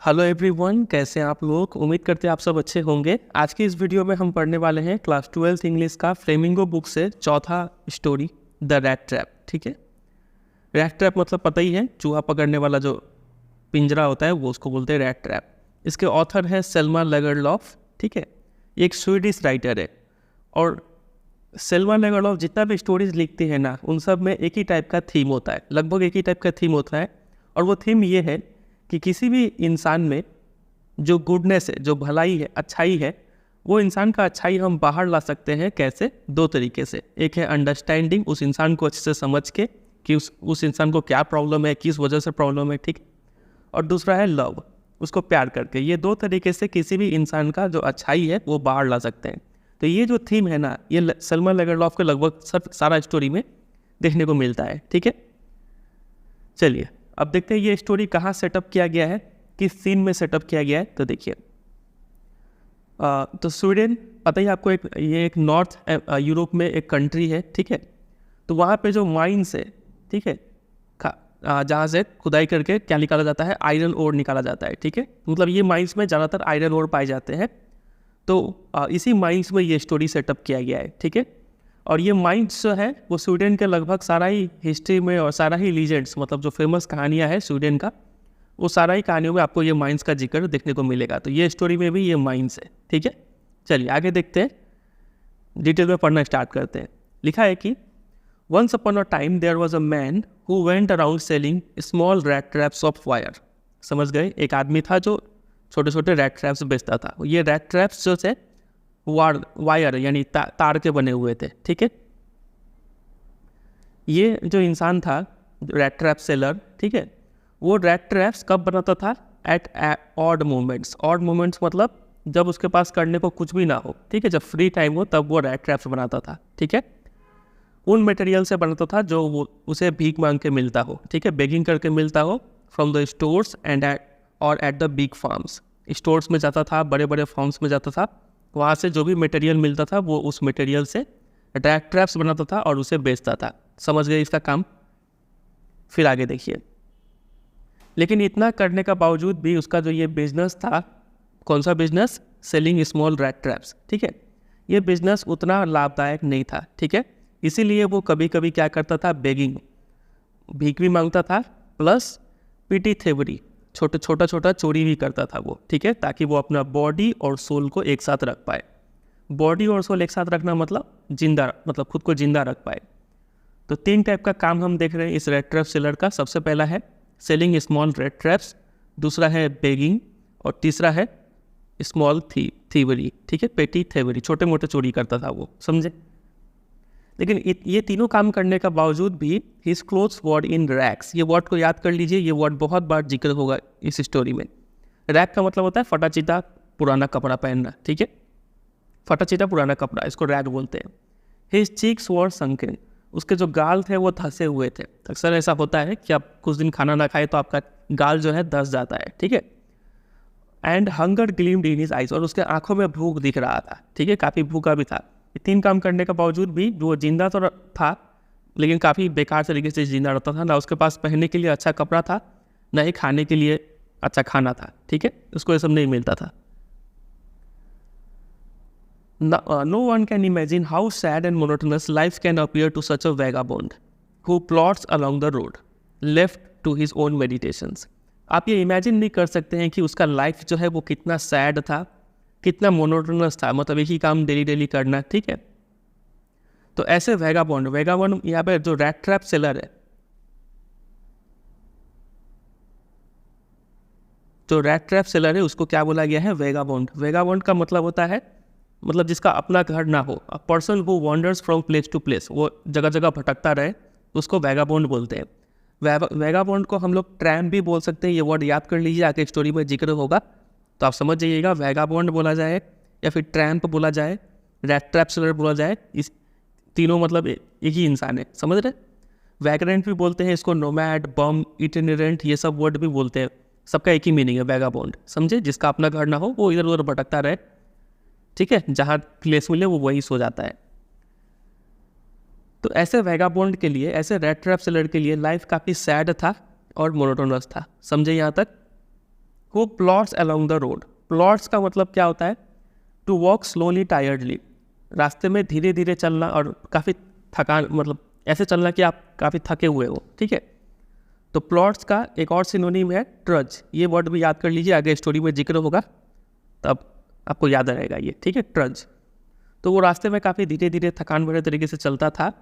Hello everyone, कैसे हैं आप लोग। उम्मीद करते हैं आप सब अच्छे होंगे। आज की इस वीडियो में हम पढ़ने वाले हैं क्लास 12th इंग्लिश का फ्लेमिंगो बुक से चौथा स्टोरी द रैट ट्रैप। ठीक है, रैट ट्रैप मतलब पता ही है, चूहा पकड़ने वाला जो पिंजरा होता है वो उसको बोलते हैं रैट ट्रैप। इसके ऑथर है सेल्मा लेगरलॉफ। ठीक है, ये एक स्वीडिश राइटर है और सेल्मा लेगरलॉफ जितना भी स्टोरीज लिखती है ना, उन सब में एक ही टाइप का थीम होता है, लगभग एक ही टाइप का थीम होता है। और वो थीम ये है कि किसी भी इंसान में जो गुडनेस है, जो भलाई है, अच्छाई है, वो इंसान का अच्छाई हम बाहर ला सकते हैं। कैसे? दो तरीके से। एक है अंडरस्टैंडिंग, उस इंसान को अच्छे से समझ के कि उस इंसान को क्या प्रॉब्लम है, किस वजह से प्रॉब्लम है। ठीक। और दूसरा है लव, उसको प्यार करके। ये दो तरीके से किसी भी इंसान का जो अच्छाई है वो बाहर ला सकते हैं। तो ये जो थीम है ना, ये सेल्मा लेगरलॉफ के लगभग सारा स्टोरी में देखने को मिलता है। ठीक है, चलिए अब देखते हैं ये स्टोरी कहाँ सेटअप किया गया है, किस सीन में सेटअप किया गया है। तो देखिए, तो स्वीडन पता ही आपको, ये एक नॉर्थ यूरोप में एक कंट्री है। ठीक है, तो वहाँ पे जो माइंस है, ठीक है, जहाँ से खुदाई करके क्या निकाला जाता है, आयरन ओर निकाला जाता है। ठीक है, मतलब ये माइंस में ज़्यादातर आयरन ओर पाए जाते हैं। तो इसी माइंस में ये स्टोरी सेटअप किया गया है। ठीक है, और ये माइंस जो है वो स्वीडन के लगभग सारा ही हिस्ट्री में और सारा ही लीजेंड्स, मतलब जो फेमस कहानियाँ हैं स्वीडन का, वो सारा ही कहानियों में आपको ये माइंस का जिक्र देखने को मिलेगा। तो ये स्टोरी में भी ये माइंस है। ठीक है, चलिए आगे देखते हैं, डिटेल में पढ़ना स्टार्ट करते हैं। लिखा है कि once upon a time there was a man who went around selling small rat traps of wire. समझ गए? एक आदमी था जो छोटे छोटे रैट ट्रैप्स बेचता था। ये रैट ट्रैप्स जो थे वायर यानी तार के बने हुए थे। ठीक है, ये जो इंसान था रैट ट्रैप सेलर, ठीक है, वो रैट ट्रैप्स कब बनाता था? At odd moments. Odd moments मतलब जब उसके पास करने को कुछ भी ना हो। ठीक है, जब फ्री टाइम हो तब वो रैट ट्रैप्स बनाता था। ठीक है, उन मटेरियल से बनाता था जो वो उसे भीख मांग के मिलता हो। ठीक है, बेगिंग करके मिलता हो from the stores and at the big farms. Stores में जाता था, बड़े बड़े फार्म्स में जाता था, वहाँ से जो भी मटेरियल मिलता था वो उस मटेरियल से रैट ट्रैप्स बनाता था और उसे बेचता था। समझ गए इसका काम? फिर आगे देखिए, लेकिन इतना करने का बावजूद भी उसका जो ये बिजनेस था, कौन सा business? Selling small rat traps. ठीक है, ये बिजनेस उतना लाभदायक नहीं था। ठीक है, इसीलिए वो कभी कभी क्या करता था? बेगिंग, भीख भी मांगता था, प्लस पीटी थेवरी, छोटा छोटा चोरी भी करता था वो। ठीक है, ताकि वो अपना बॉडी और सोल को एक साथ रख पाए। बॉडी और सोल एक साथ रखना मतलब जिंदा, मतलब खुद को जिंदा रख पाए। तो तीन टाइप का काम हम देख रहे हैं इस रेड ट्रैप सेलर का। सबसे पहला है सेलिंग स्मॉल रेड ट्रैप्स, दूसरा है बेगिंग, और तीसरा है स्मॉल थीवरी। ठीक है, पेटी थेवरी, छोटे मोटे चोरी करता था वो। समझे? लेकिन ये तीनों काम करने का बावजूद भी his clothes were in rags. ये वर्ड को याद कर लीजिए, ये वर्ड बहुत बार जिक्र होगा इस स्टोरी में। रैक का मतलब होता है फटा चिटा पुराना कपड़ा पहनना। ठीक है, फटा चिटा पुराना कपड़ा, इसको रैक बोलते हैं। हिज चीक्स वर संकन, उसके जो गाल थे वो धंसे हुए थे। अक्सर ऐसा होता है कि आप कुछ दिन खाना ना खाए तो आपका गाल जो है धंस जाता है। ठीक है, and hunger gleamed in his eyes, और उसके आंखों में भूख दिख रहा था। ठीक है, काफ़ी भूखा भी था। ये तीन काम करने के बावजूद भी वो जिंदा तो था, लेकिन काफ़ी बेकार तरीके से जिंदा रहता था। ना उसके पास पहनने के लिए अच्छा कपड़ा था, ना ही खाने के लिए अच्छा खाना था। ठीक है, उसको ये सब नहीं मिलता था। No one can imagine how sad and monotonous life can appear to such a vagabond who plods along the road, left to his own meditations. आप ये इमेजिन नहीं कर सकते हैं कि उसका लाइफ जो है वो कितना सैड था, कितना मोनोटोनस था, मतलब एक ही काम डेली डेली करना। ठीक है, तो ऐसे वैगाबॉन्ड यहाँ पे जो रैट ट्रैप सेलर है, जो रैट ट्रैप सेलर है उसको क्या बोला गया है? वैगाबॉन्ड। वैगाबॉन्ड का मतलब होता है, मतलब जिसका अपना घर ना हो। A person who wanders from place to place, वो जगह जगह भटकता रहे, उसको वैगाबॉन्ड बोलते हैं। वैगाबॉन्ड को हम लोग ट्रैम्प भी बोल सकते हैं। ये वर्ड याद कर लीजिए, आगे स्टोरी में जिक्र होगा तो आप समझ जाइएगा। वैगाबॉन्ड बोला जाए या फिर ट्रैम्प बोला जाए, रैट ट्रैप सेलर बोला जाए, इस तीनों मतलब एक ही इंसान है। समझ रहे? वैगरेंट भी बोलते हैं इसको, नोमैड, बम, इटिनेरेंट, ये सब वर्ड भी बोलते हैं। सबका एक ही मीनिंग है वैगाबॉन्ड। समझे? जिसका अपना घर ना हो, वो इधर उधर भटकता रहे। ठीक है, जहाँ प्लेस मिले वो वही सो जाता है। तो ऐसे वैगाबॉन्ड के लिए, ऐसे रेड ट्रैप सेलर के लिए लाइफ काफ़ी सैड था और मोनोटोनस था। समझे यहाँ तक? Who plots along the road. Plots का मतलब क्या होता है? टू वॉक स्लोली टायर्डली, रास्ते में धीरे धीरे चलना और काफ़ी थकान, मतलब ऐसे चलना कि आप काफ़ी थके हुए हो, ठीक है। तो प्लॉट्स का एक और सिनोनिम है ट्रज। ये वर्ड भी याद कर लीजिए, आगे स्टोरी में जिक्र होगा तब आपको याद रहेगा ये, ठीक है, ट्रज। तो वो रास्ते में काफ़ी धीरे धीरे थकान भरे तरीके से चलता था।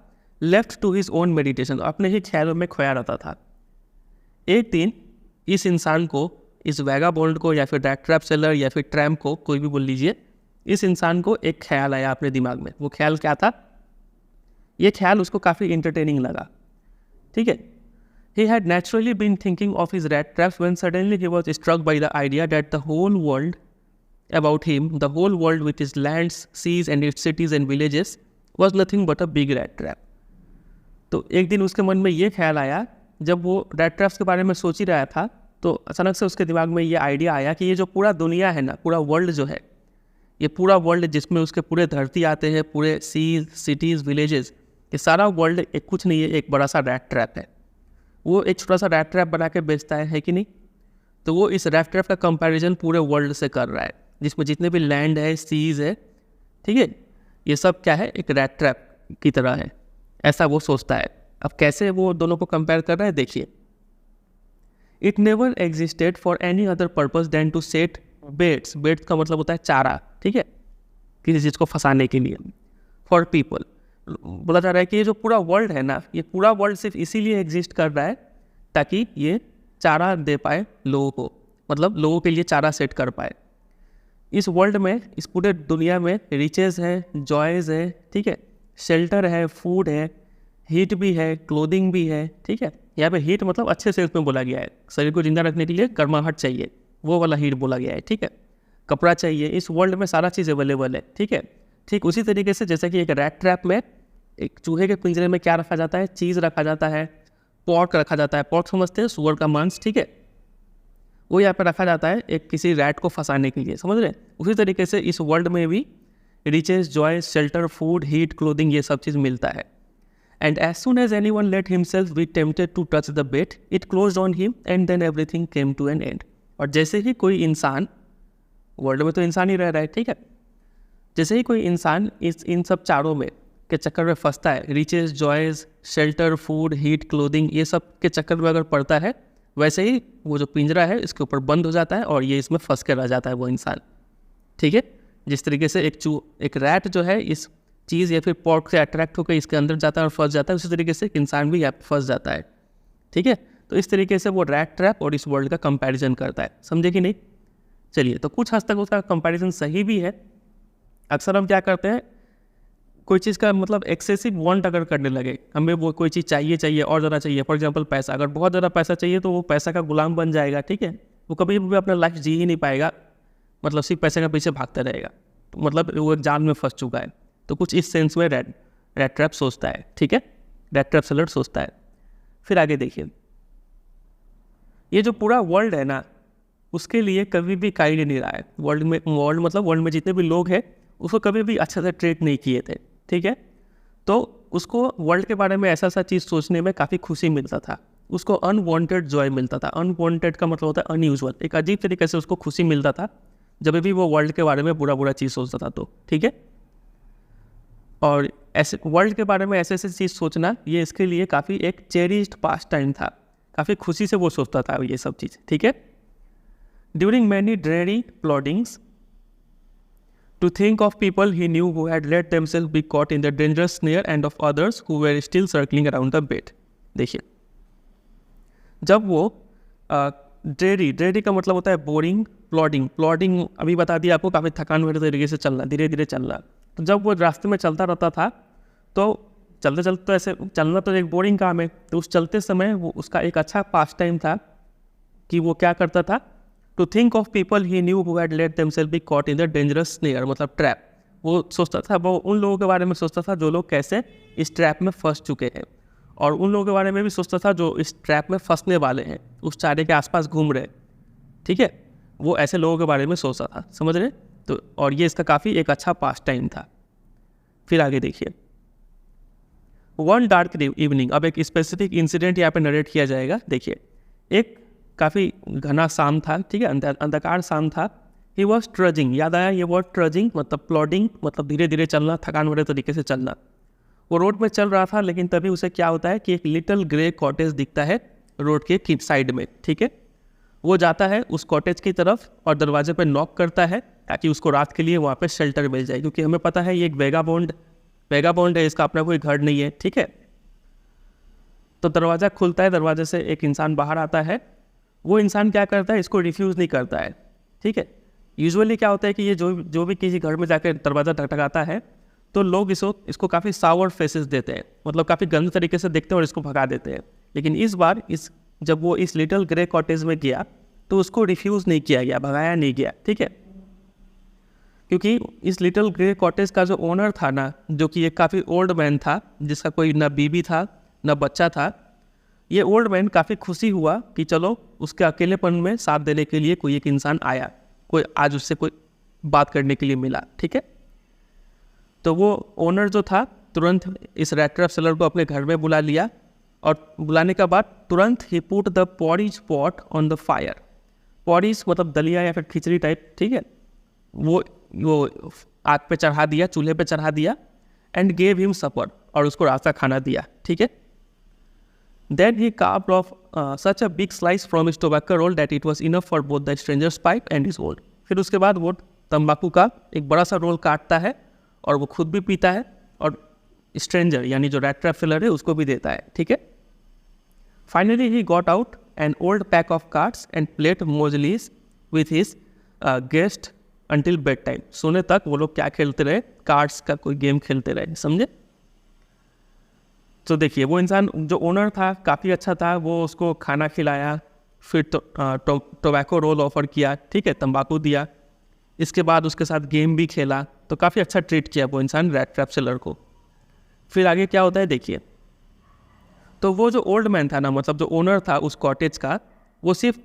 Left to his own meditation, अपने ही ख्यालों में खोया रहता था। एक दिन इस इंसान को, इस वैगाबॉन्ड को या फिर रैट ट्रैप सेलर या फिर ट्रैम्प को, कोई भी बोल लीजिए, इस इंसान को एक ख्याल आया अपने दिमाग में। वो ख्याल क्या था? ये ख्याल उसको काफ़ी इंटरटेनिंग लगा, ठीक है। He had naturally been thinking of his rat traps when suddenly he was struck by the idea that the whole world about him, the whole world with its lands, seas and its cities and villages was nothing but a big rat trap. तो एक दिन उसके मन में ये ख्याल आया, जब वो रैट ट्रैप्स के बारे में सोच ही रहा था, तो अचानक से उसके दिमाग में ये आइडिया आया कि ये जो पूरा दुनिया है ना, पूरा वर्ल्ड जो है, ये पूरा वर्ल्ड जिसमें उसके पूरे धरती आते हैं, पूरे सीज, सिटीज़, विलेजेस, ये सारा वर्ल्ड एक कुछ नहीं है, एक बड़ा सा रैट ट्रैप है। वो एक छोटा सा रैट ट्रैप बना के बेचता है कि नहीं? तो वो इस रैट ट्रैप का कंपैरिजन पूरे वर्ल्ड से कर रहा है, जिसमें जितने भी लैंड है, सीज है, ठीक है, ये सब क्या है? एक रैट ट्रैप की तरह है, ऐसा वो सोचता है। अब कैसे वो दोनों को कंपेयर कर रहा है, देखिए। It never existed for any other purpose than to set baits. Baits का मतलब होता है चारा, ठीक है, किसी चीज़ को फंसाने के लिए। फॉर पीपल, बोला जा रहा है कि ये जो पूरा वर्ल्ड है ना, ये पूरा वर्ल्ड सिर्फ इसीलिए एग्जिस्ट कर रहा है ताकि ये चारा दे पाए लोगों को, मतलब लोगों के लिए चारा सेट कर पाए। इस वर्ल्ड में, इस पूरे दुनिया में रिचेस है, जॉयज़ है, ठीक है, शेल्टर है, फूड है, हीट भी है, क्लोथिंग भी है, ठीक है। यहाँ पे हीट मतलब अच्छे सेंस में बोला गया है, शरीर को जिंदा रखने के लिए गर्माहट चाहिए, वो वाला हीट बोला गया है, ठीक है। कपड़ा चाहिए, इस वर्ल्ड में सारा चीज़ अवेलेबल है, ठीक है। ठीक उसी तरीके से जैसे कि एक रैट ट्रैप में, एक चूहे के पिंजरे में क्या रखा जाता है? चीज़ रखा जाता है, पॉर्क रखा जाता है। पॉर्क समझते हैं, सुअर का मांस, ठीक है, वो यहाँ पे रखा जाता है एक किसी रैट को फंसाने के लिए, समझ रहे हैं? उसी तरीके से इस वर्ल्ड में भी riches, joy, shelter, food, heat, clothing, ये सब चीज़ मिलता है। And as soon as any one let himself be tempted to touch the bait, it close on him and then everything came to an end. और जैसे ही कोई इंसान, world में तो इंसान ही रह रहा है, ठीक है, जैसे ही कोई इंसान इन सब चारों में के चक्कर में फंसता है, riches, joys, shelter, food, heat, clothing, ये सब के चक्कर में अगर पड़ता है, वैसे ही वो जो पिंजरा है इसके ऊपर बंद हो जाता है और ये इसमें फंस के रह जाता है वो इंसान, ठीक है। जिस तरीके से एक रैट जो है इस चीज़ या फिर पॉर्क से अट्रैक्ट होकर इसके अंदर जाता है और फंस जाता है, उसी तरीके से एक इंसान भी यहाँ पर फंस जाता है, ठीक है। तो इस तरीके से वो रैट ट्रैप और इस वर्ल्ड का कंपैरिजन करता है, समझे कि नहीं? चलिए, तो कुछ हद तक उसका कंपैरिजन सही भी है। अक्सर हम क्या करते हैं, कोई चीज़ का मतलब एक्सेसिव वांट अगर करने लगे, हमें वो कोई चीज़ चाहिए और ज़्यादा चाहिए, फॉर एग्जांपल पैसा, अगर बहुत ज़्यादा पैसा चाहिए तो वो पैसा का गुलाम बन जाएगा, ठीक है, वो कभी भी अपना लाइफ जी ही नहीं पाएगा, मतलब सिर्फ पैसे के पीछे भागता रहेगा, तो मतलब वो एक जाल में फंस चुका है। तो कुछ इस सेंस में रैट ट्रैप सोचता है, ठीक है, रैट ट्रैप सेलर सोचता है। फिर आगे देखिए, ये जो पूरा वर्ल्ड है ना, उसके लिए कभी भी काइंड नहीं रहा है। वर्ल्ड मतलब वर्ल्ड में जितने भी लोग हैं उसको कभी भी अच्छे से ट्रीट नहीं किए थे, ठीक है। तो उसको वर्ल्ड के बारे में ऐसा चीज़ सोचने में काफ़ी खुशी मिलता था, उसको अनवांटेड जॉय मिलता था। अनवांटेड का मतलब होता है अनयूजुअल, एक अजीब तरीके से उसको खुशी मिलता था जब भी वो वर्ल्ड के बारे में बुरा चीज़ सोचता था, तो ठीक है। और ऐसे वर्ल्ड के बारे में ऐसे चीज़ सोचना, ये इसके लिए काफ़ी एक चेरिश्ड पास्ट टाइम था, काफ़ी खुशी से वो सोचता था ये सब चीज़, ठीक है। During many dreary plottings to think of people he knew who had let themselves be caught in the dangerous snare and of others who were still circling around the bait। देखिए, जब वो ड्रेरी का मतलब होता है boring, plotting अभी बता दिया आपको, काफ़ी थकान भरे तरीके से चलना, धीरे धीरे चलना। तो जब वो रास्ते में चलता रहता था, तो चलते चलते तो ऐसे चलना तो एक बोरिंग काम है, तो उस चलते समय वो उसका एक अच्छा पास टाइम था कि वो क्या करता था, to think of people he knew who had let themselves be caught in the dangerous snare, मतलब ट्रैप। वो सोचता था, वो उन लोगों के बारे में सोचता था जो लोग कैसे इस ट्रैप में फंस चुके हैं, और उन लोगों के बारे में भी सोचता था जो इस ट्रैप में फंसने वाले हैं, उस चारे के आसपास घूम रहे, ठीक है। वो ऐसे लोगों के बारे में सोचता था, समझ रहे? तो और ये इसका काफ़ी एक अच्छा पास टाइम था। फिर आगे देखिए, वन डार्क इवनिंग, अब एक स्पेसिफिक इंसिडेंट यहाँ पे नरेट किया जाएगा। देखिए, एक काफ़ी घना शाम था, ठीक है, अंधकार शाम था। ही वॉज ट्रजिंग, याद आया ये वर्ड ट्रजिंग, मतलब प्लॉडिंग, मतलब धीरे धीरे चलना, थकान भरे तरीके से चलना। वो रोड में चल रहा था, लेकिन तभी उसे क्या होता है कि एक लिटिल ग्रे कॉटेज दिखता है रोड के साइड में, ठीक है। वो जाता है उस कॉटेज की तरफ और दरवाजे पर नॉक करता है ताकि उसको रात के लिए वहाँ पे शेल्टर मिल जाए, क्योंकि हमें पता है ये एक वेगाबॉन्ड है, इसका अपना कोई घर नहीं है, ठीक है। तो दरवाज़ा खुलता है, दरवाजे से एक इंसान बाहर आता है। वो इंसान क्या करता है, इसको रिफ्यूज़ नहीं करता है, ठीक है। यूजुअली क्या होता है कि ये जो भी किसी घर में जाकर दरवाज़ा ठकठकाता है तो लोग इसको काफ़ी सावर फेसेस देते हैं, मतलब काफ़ी गंदे तरीके से देखते हैं और इसको भगा देते हैं। लेकिन इस बार जब वो इस लिटिल ग्रे कॉटेज में गया तो उसको रिफ्यूज़ नहीं किया गया, भगाया नहीं गया, ठीक है। क्योंकि इस लिटिल ग्रे कॉटेज का जो ओनर था ना, जो कि एक काफ़ी ओल्ड मैन था, जिसका कोई ना बीबी था ना बच्चा था, ये ओल्ड मैन काफ़ी खुशी हुआ कि चलो उसके अकेलेपन में साथ देने के लिए कोई एक इंसान आया, कोई आज उससे कोई बात करने के लिए मिला, ठीक है। तो वो ओनर जो था तुरंत इस रैट ट्रैप सेलर को अपने घर में बुला लिया, और बुलाने के बाद तुरंत ही put the porridge pot on the fire. Porridge मतलब दलिया या फिर खिचड़ी टाइप, ठीक है, वो आग पे चढ़ा दिया, चूल्हे पे चढ़ा दिया, एंड गेव हिम सपर, और उसको रात का खाना दिया, ठीक है। Then he carved off such a big slice from his tobacco roll that it was enough for both the stranger's pipe and his own। फिर उसके बाद वो तंबाकू का एक बड़ा सा रोल काटता है और वो खुद भी पीता है और स्ट्रेंजर यानी जो रैट ट्रैप सेलर है उसको भी देता है, ठीक है। Finally he got out an old pack of cards and played mjolis with his guest until bedtime. सोने तक वो लोग क्या खेलते रहे, कार्ड्स का कोई गेम खेलते रहे, समझे। तो देखिए वो इंसान जो ओनर था काफ़ी अच्छा था, वो उसको खाना खिलाया, फिर टोबैको रोल ऑफर किया, ठीक है, तंबाकू दिया, इसके बाद उसके साथ गेम भी खेला, तो काफ़ी अच्छा ट्रीट किया वो इंसान रैट ट्रैप सेलर को। फिर आगे क्या होता है देखिए। तो वो जो ओल्ड मैन था ना, मतलब जो ओनर था उस कॉटेज का, वो सिर्फ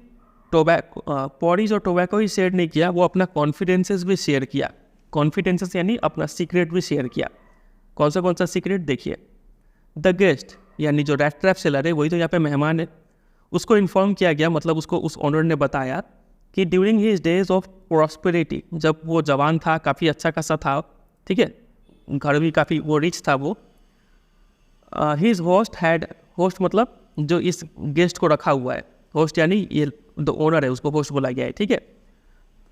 पॉरीज और टोबैको ही शेयर नहीं किया, वो अपना कॉन्फिडेंसेस भी शेयर किया। कॉन्फिडेंसेस यानी अपना सीक्रेट भी शेयर किया। कौन सा सीक्रेट देखिए। द गेस्ट यानी जो रैट ट्रैप सेलर है, वही तो यहाँ पे मेहमान है, उसको इन्फॉर्म किया गया, मतलब उसको उस ओनर ने बताया कि during his days of prosperity, जब वो जवान था, काफ़ी अच्छा खासा था, ठीक है, घर भी काफ़ी वो रिच था वो, हिज होस्ट मतलब जो इस गेस्ट को रखा हुआ है, होस्ट यानी ये जो ओनर है उसको होस्ट बोला गया है, ठीक है।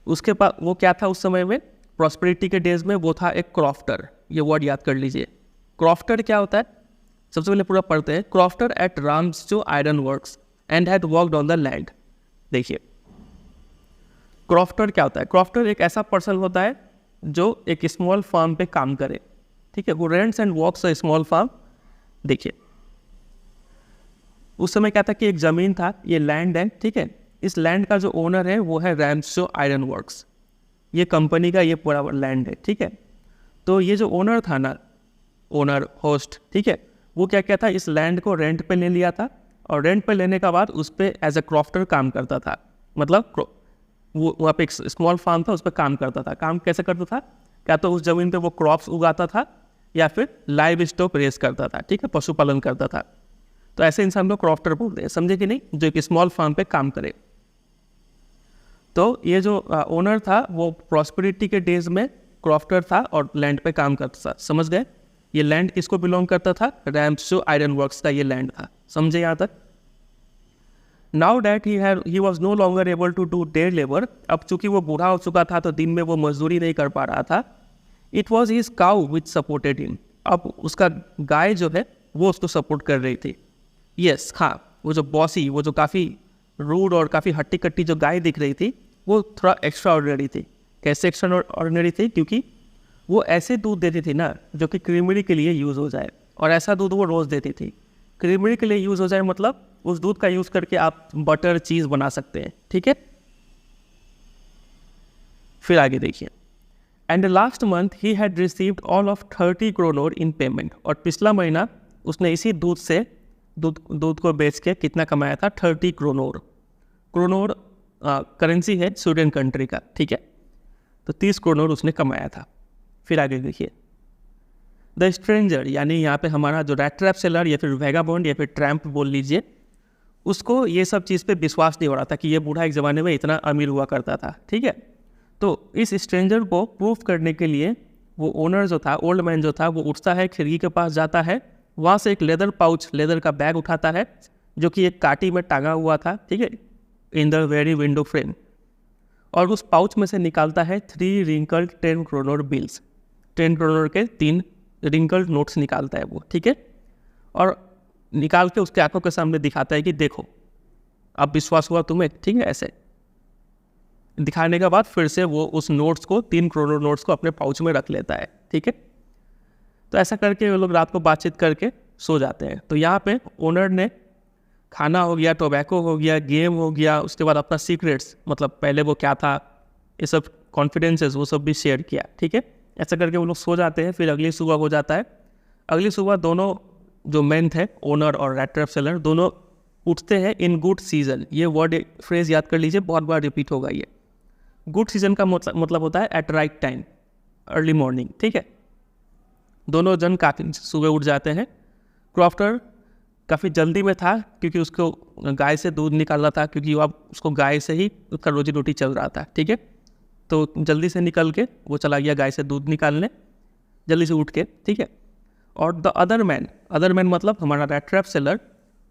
उसके पास वो क्या था उस समय में, प्रॉस्पेरिटी के डेज में वो था एक क्रॉफ्टर। ये वर्ड याद कर लीजिए। क्रॉफ्टर क्या होता है, सबसे पहले पूरा पढ़ते हैं। Crofter at Ramsjo ironworks and had worked on the land. देखिए क्रॉफ्टर क्या होता है। क्रॉफ्टर एक ऐसा पर्सन होता है जो एक स्मॉल फार्म पे काम करे, ठीक है, वो rents and works a small farm. देखिए उस समय क्या था कि एक ज़मीन था, ये लैंड है, ठीक है, इस लैंड का जो ओनर है वो है राम्सजो आयरन वर्क्स, ये कंपनी का ये पूरा लैंड है, ठीक है। तो ये जो ओनर था ना, ओनर होस्ट, ठीक है, वो क्या क्या था, इस लैंड को रेंट पे ले लिया था, और रेंट पे लेने के बाद उस पर एज ए क्रॉफ्टर काम करता था। मतलब वो वहाँ पे एक स्मॉल फार्म था, उस पर काम करता था। काम कैसे करता था, क्या तो उस ज़मीन पे वो क्रॉप्स उगाता था या फिर लाइव स्टॉक रेस करता था, ठीक है, पशुपालन करता था। तो ऐसे इंसान को क्रॉफ्टर बोलते हैं, समझे कि नहीं, जो एक स्मॉल फार्म पे काम करे। तो ये जो ओनर था वो प्रॉस्पेरिटी के डेज में क्रॉफ्टर था और लैंड पे काम करता था, समझ गए। ये लैंड किसको बिलोंग करता था, राम्सजो आयरन वर्क्स का ये लैंड था, समझे यहाँ तक। Now that he was no longer able to do day labour, अब चूंकि वो बूढ़ा हो चुका था तो दिन में वो मजदूरी नहीं कर पा रहा था। It was his cow which supported him, अब उसका गाय जो है वो उसको सपोर्ट कर रही थी। यस हाँ, वो जो बॉसी, वो जो काफ़ी रूड और काफ़ी हट्टी कट्टी जो गाय दिख रही थी, वो थोड़ा एक्स्ट्रा ऑर्डिनरी थी। कैसे एक्स्ट्रा ऑर्डिनरी थी, क्योंकि वो ऐसे दूध देती थी ना जो कि क्रीमरी के लिए यूज़ हो जाए, और ऐसा दूध वो रोज़ देती थी। क्रीमरी के लिए यूज़ हो जाए मतलब उस दूध का यूज़ करके आप बटर चीज़ बना सकते हैं, ठीक है। फिर आगे देखिए। And last month he had received all of 30 kronor in payment, और पिछला महीना उसने इसी दूध से दूध को बेच के कितना कमाया था, 30 क्रोनोर। क्रोनोर करेंसी है स्वीडन कंट्री का, ठीक है। तो 30 क्रोनोर उसने कमाया था। फिर आगे देखिए। द स्ट्रेंजर यानी यहाँ पे हमारा जो रैट ट्रैप सेलर या फिर वेगाबॉन्ड या फिर ट्रैम्प बोल लीजिए, उसको ये सब चीज़ पे विश्वास नहीं हो रहा था कि ये बूढ़ा एक ज़माने में इतना अमीर हुआ करता था, ठीक है। तो इस स्ट्रेंजर को प्रूफ करने के लिए वो ओनर जो था, ओल्ड मैन जो था, वो उठता है, खिड़की के पास जाता है, वहाँ से एक लेदर पाउच, लेदर का बैग उठाता है जो कि एक काटी में टांगा हुआ था, ठीक है, in the very window frame, और उस पाउच में से निकालता है 3 रिंकल्ड 10 करोड़ बिल्स, 10 करोड़ के 3 रिंकल्ड नोट्स निकालता है वो, ठीक है। और निकाल के उसके आंखों के सामने दिखाता है कि देखो अब विश्वास हुआ तुम्हें, ठीक है। ऐसे दिखाने के बाद फिर से वो उस नोट्स को, 3 करोड़ नोट्स को अपने पाउच में रख लेता है, ठीक है। तो ऐसा करके वो लोग रात को बातचीत करके सो जाते हैं। तो यहाँ पे ओनर ने खाना हो गया, टोबैको हो गया, गेम हो गया, उसके बाद अपना सीक्रेट्स, मतलब पहले वो क्या था, ये सब कॉन्फिडेंसेस, वो सब भी शेयर किया, ठीक है। ऐसा करके वो लोग सो जाते हैं। फिर अगली सुबह हो जाता है। अगली सुबह दोनों जो मैन थे, ओनर और रैट ट्रैप सेलर, दोनों उठते हैं इन गुड सीजन। ये वर्ड, फ्रेज याद कर लीजिए, बहुत बार रिपीट होगा ये। गुड सीजन का मतलब होता है at right time, early morning, ठीक है। दोनों जन काफ़ी सुबह उठ जाते हैं। क्रॉफ्टर काफ़ी जल्दी में था क्योंकि उसको गाय से दूध निकालना था, क्योंकि अब उसको गाय से ही उसका रोजी रोटी चल रहा था, ठीक है। तो जल्दी से निकल के वो चला गया गाय से दूध निकालने, जल्दी से उठ के, ठीक है। और द अदर मैन मतलब हमारा रैट ट्रैप सेलर,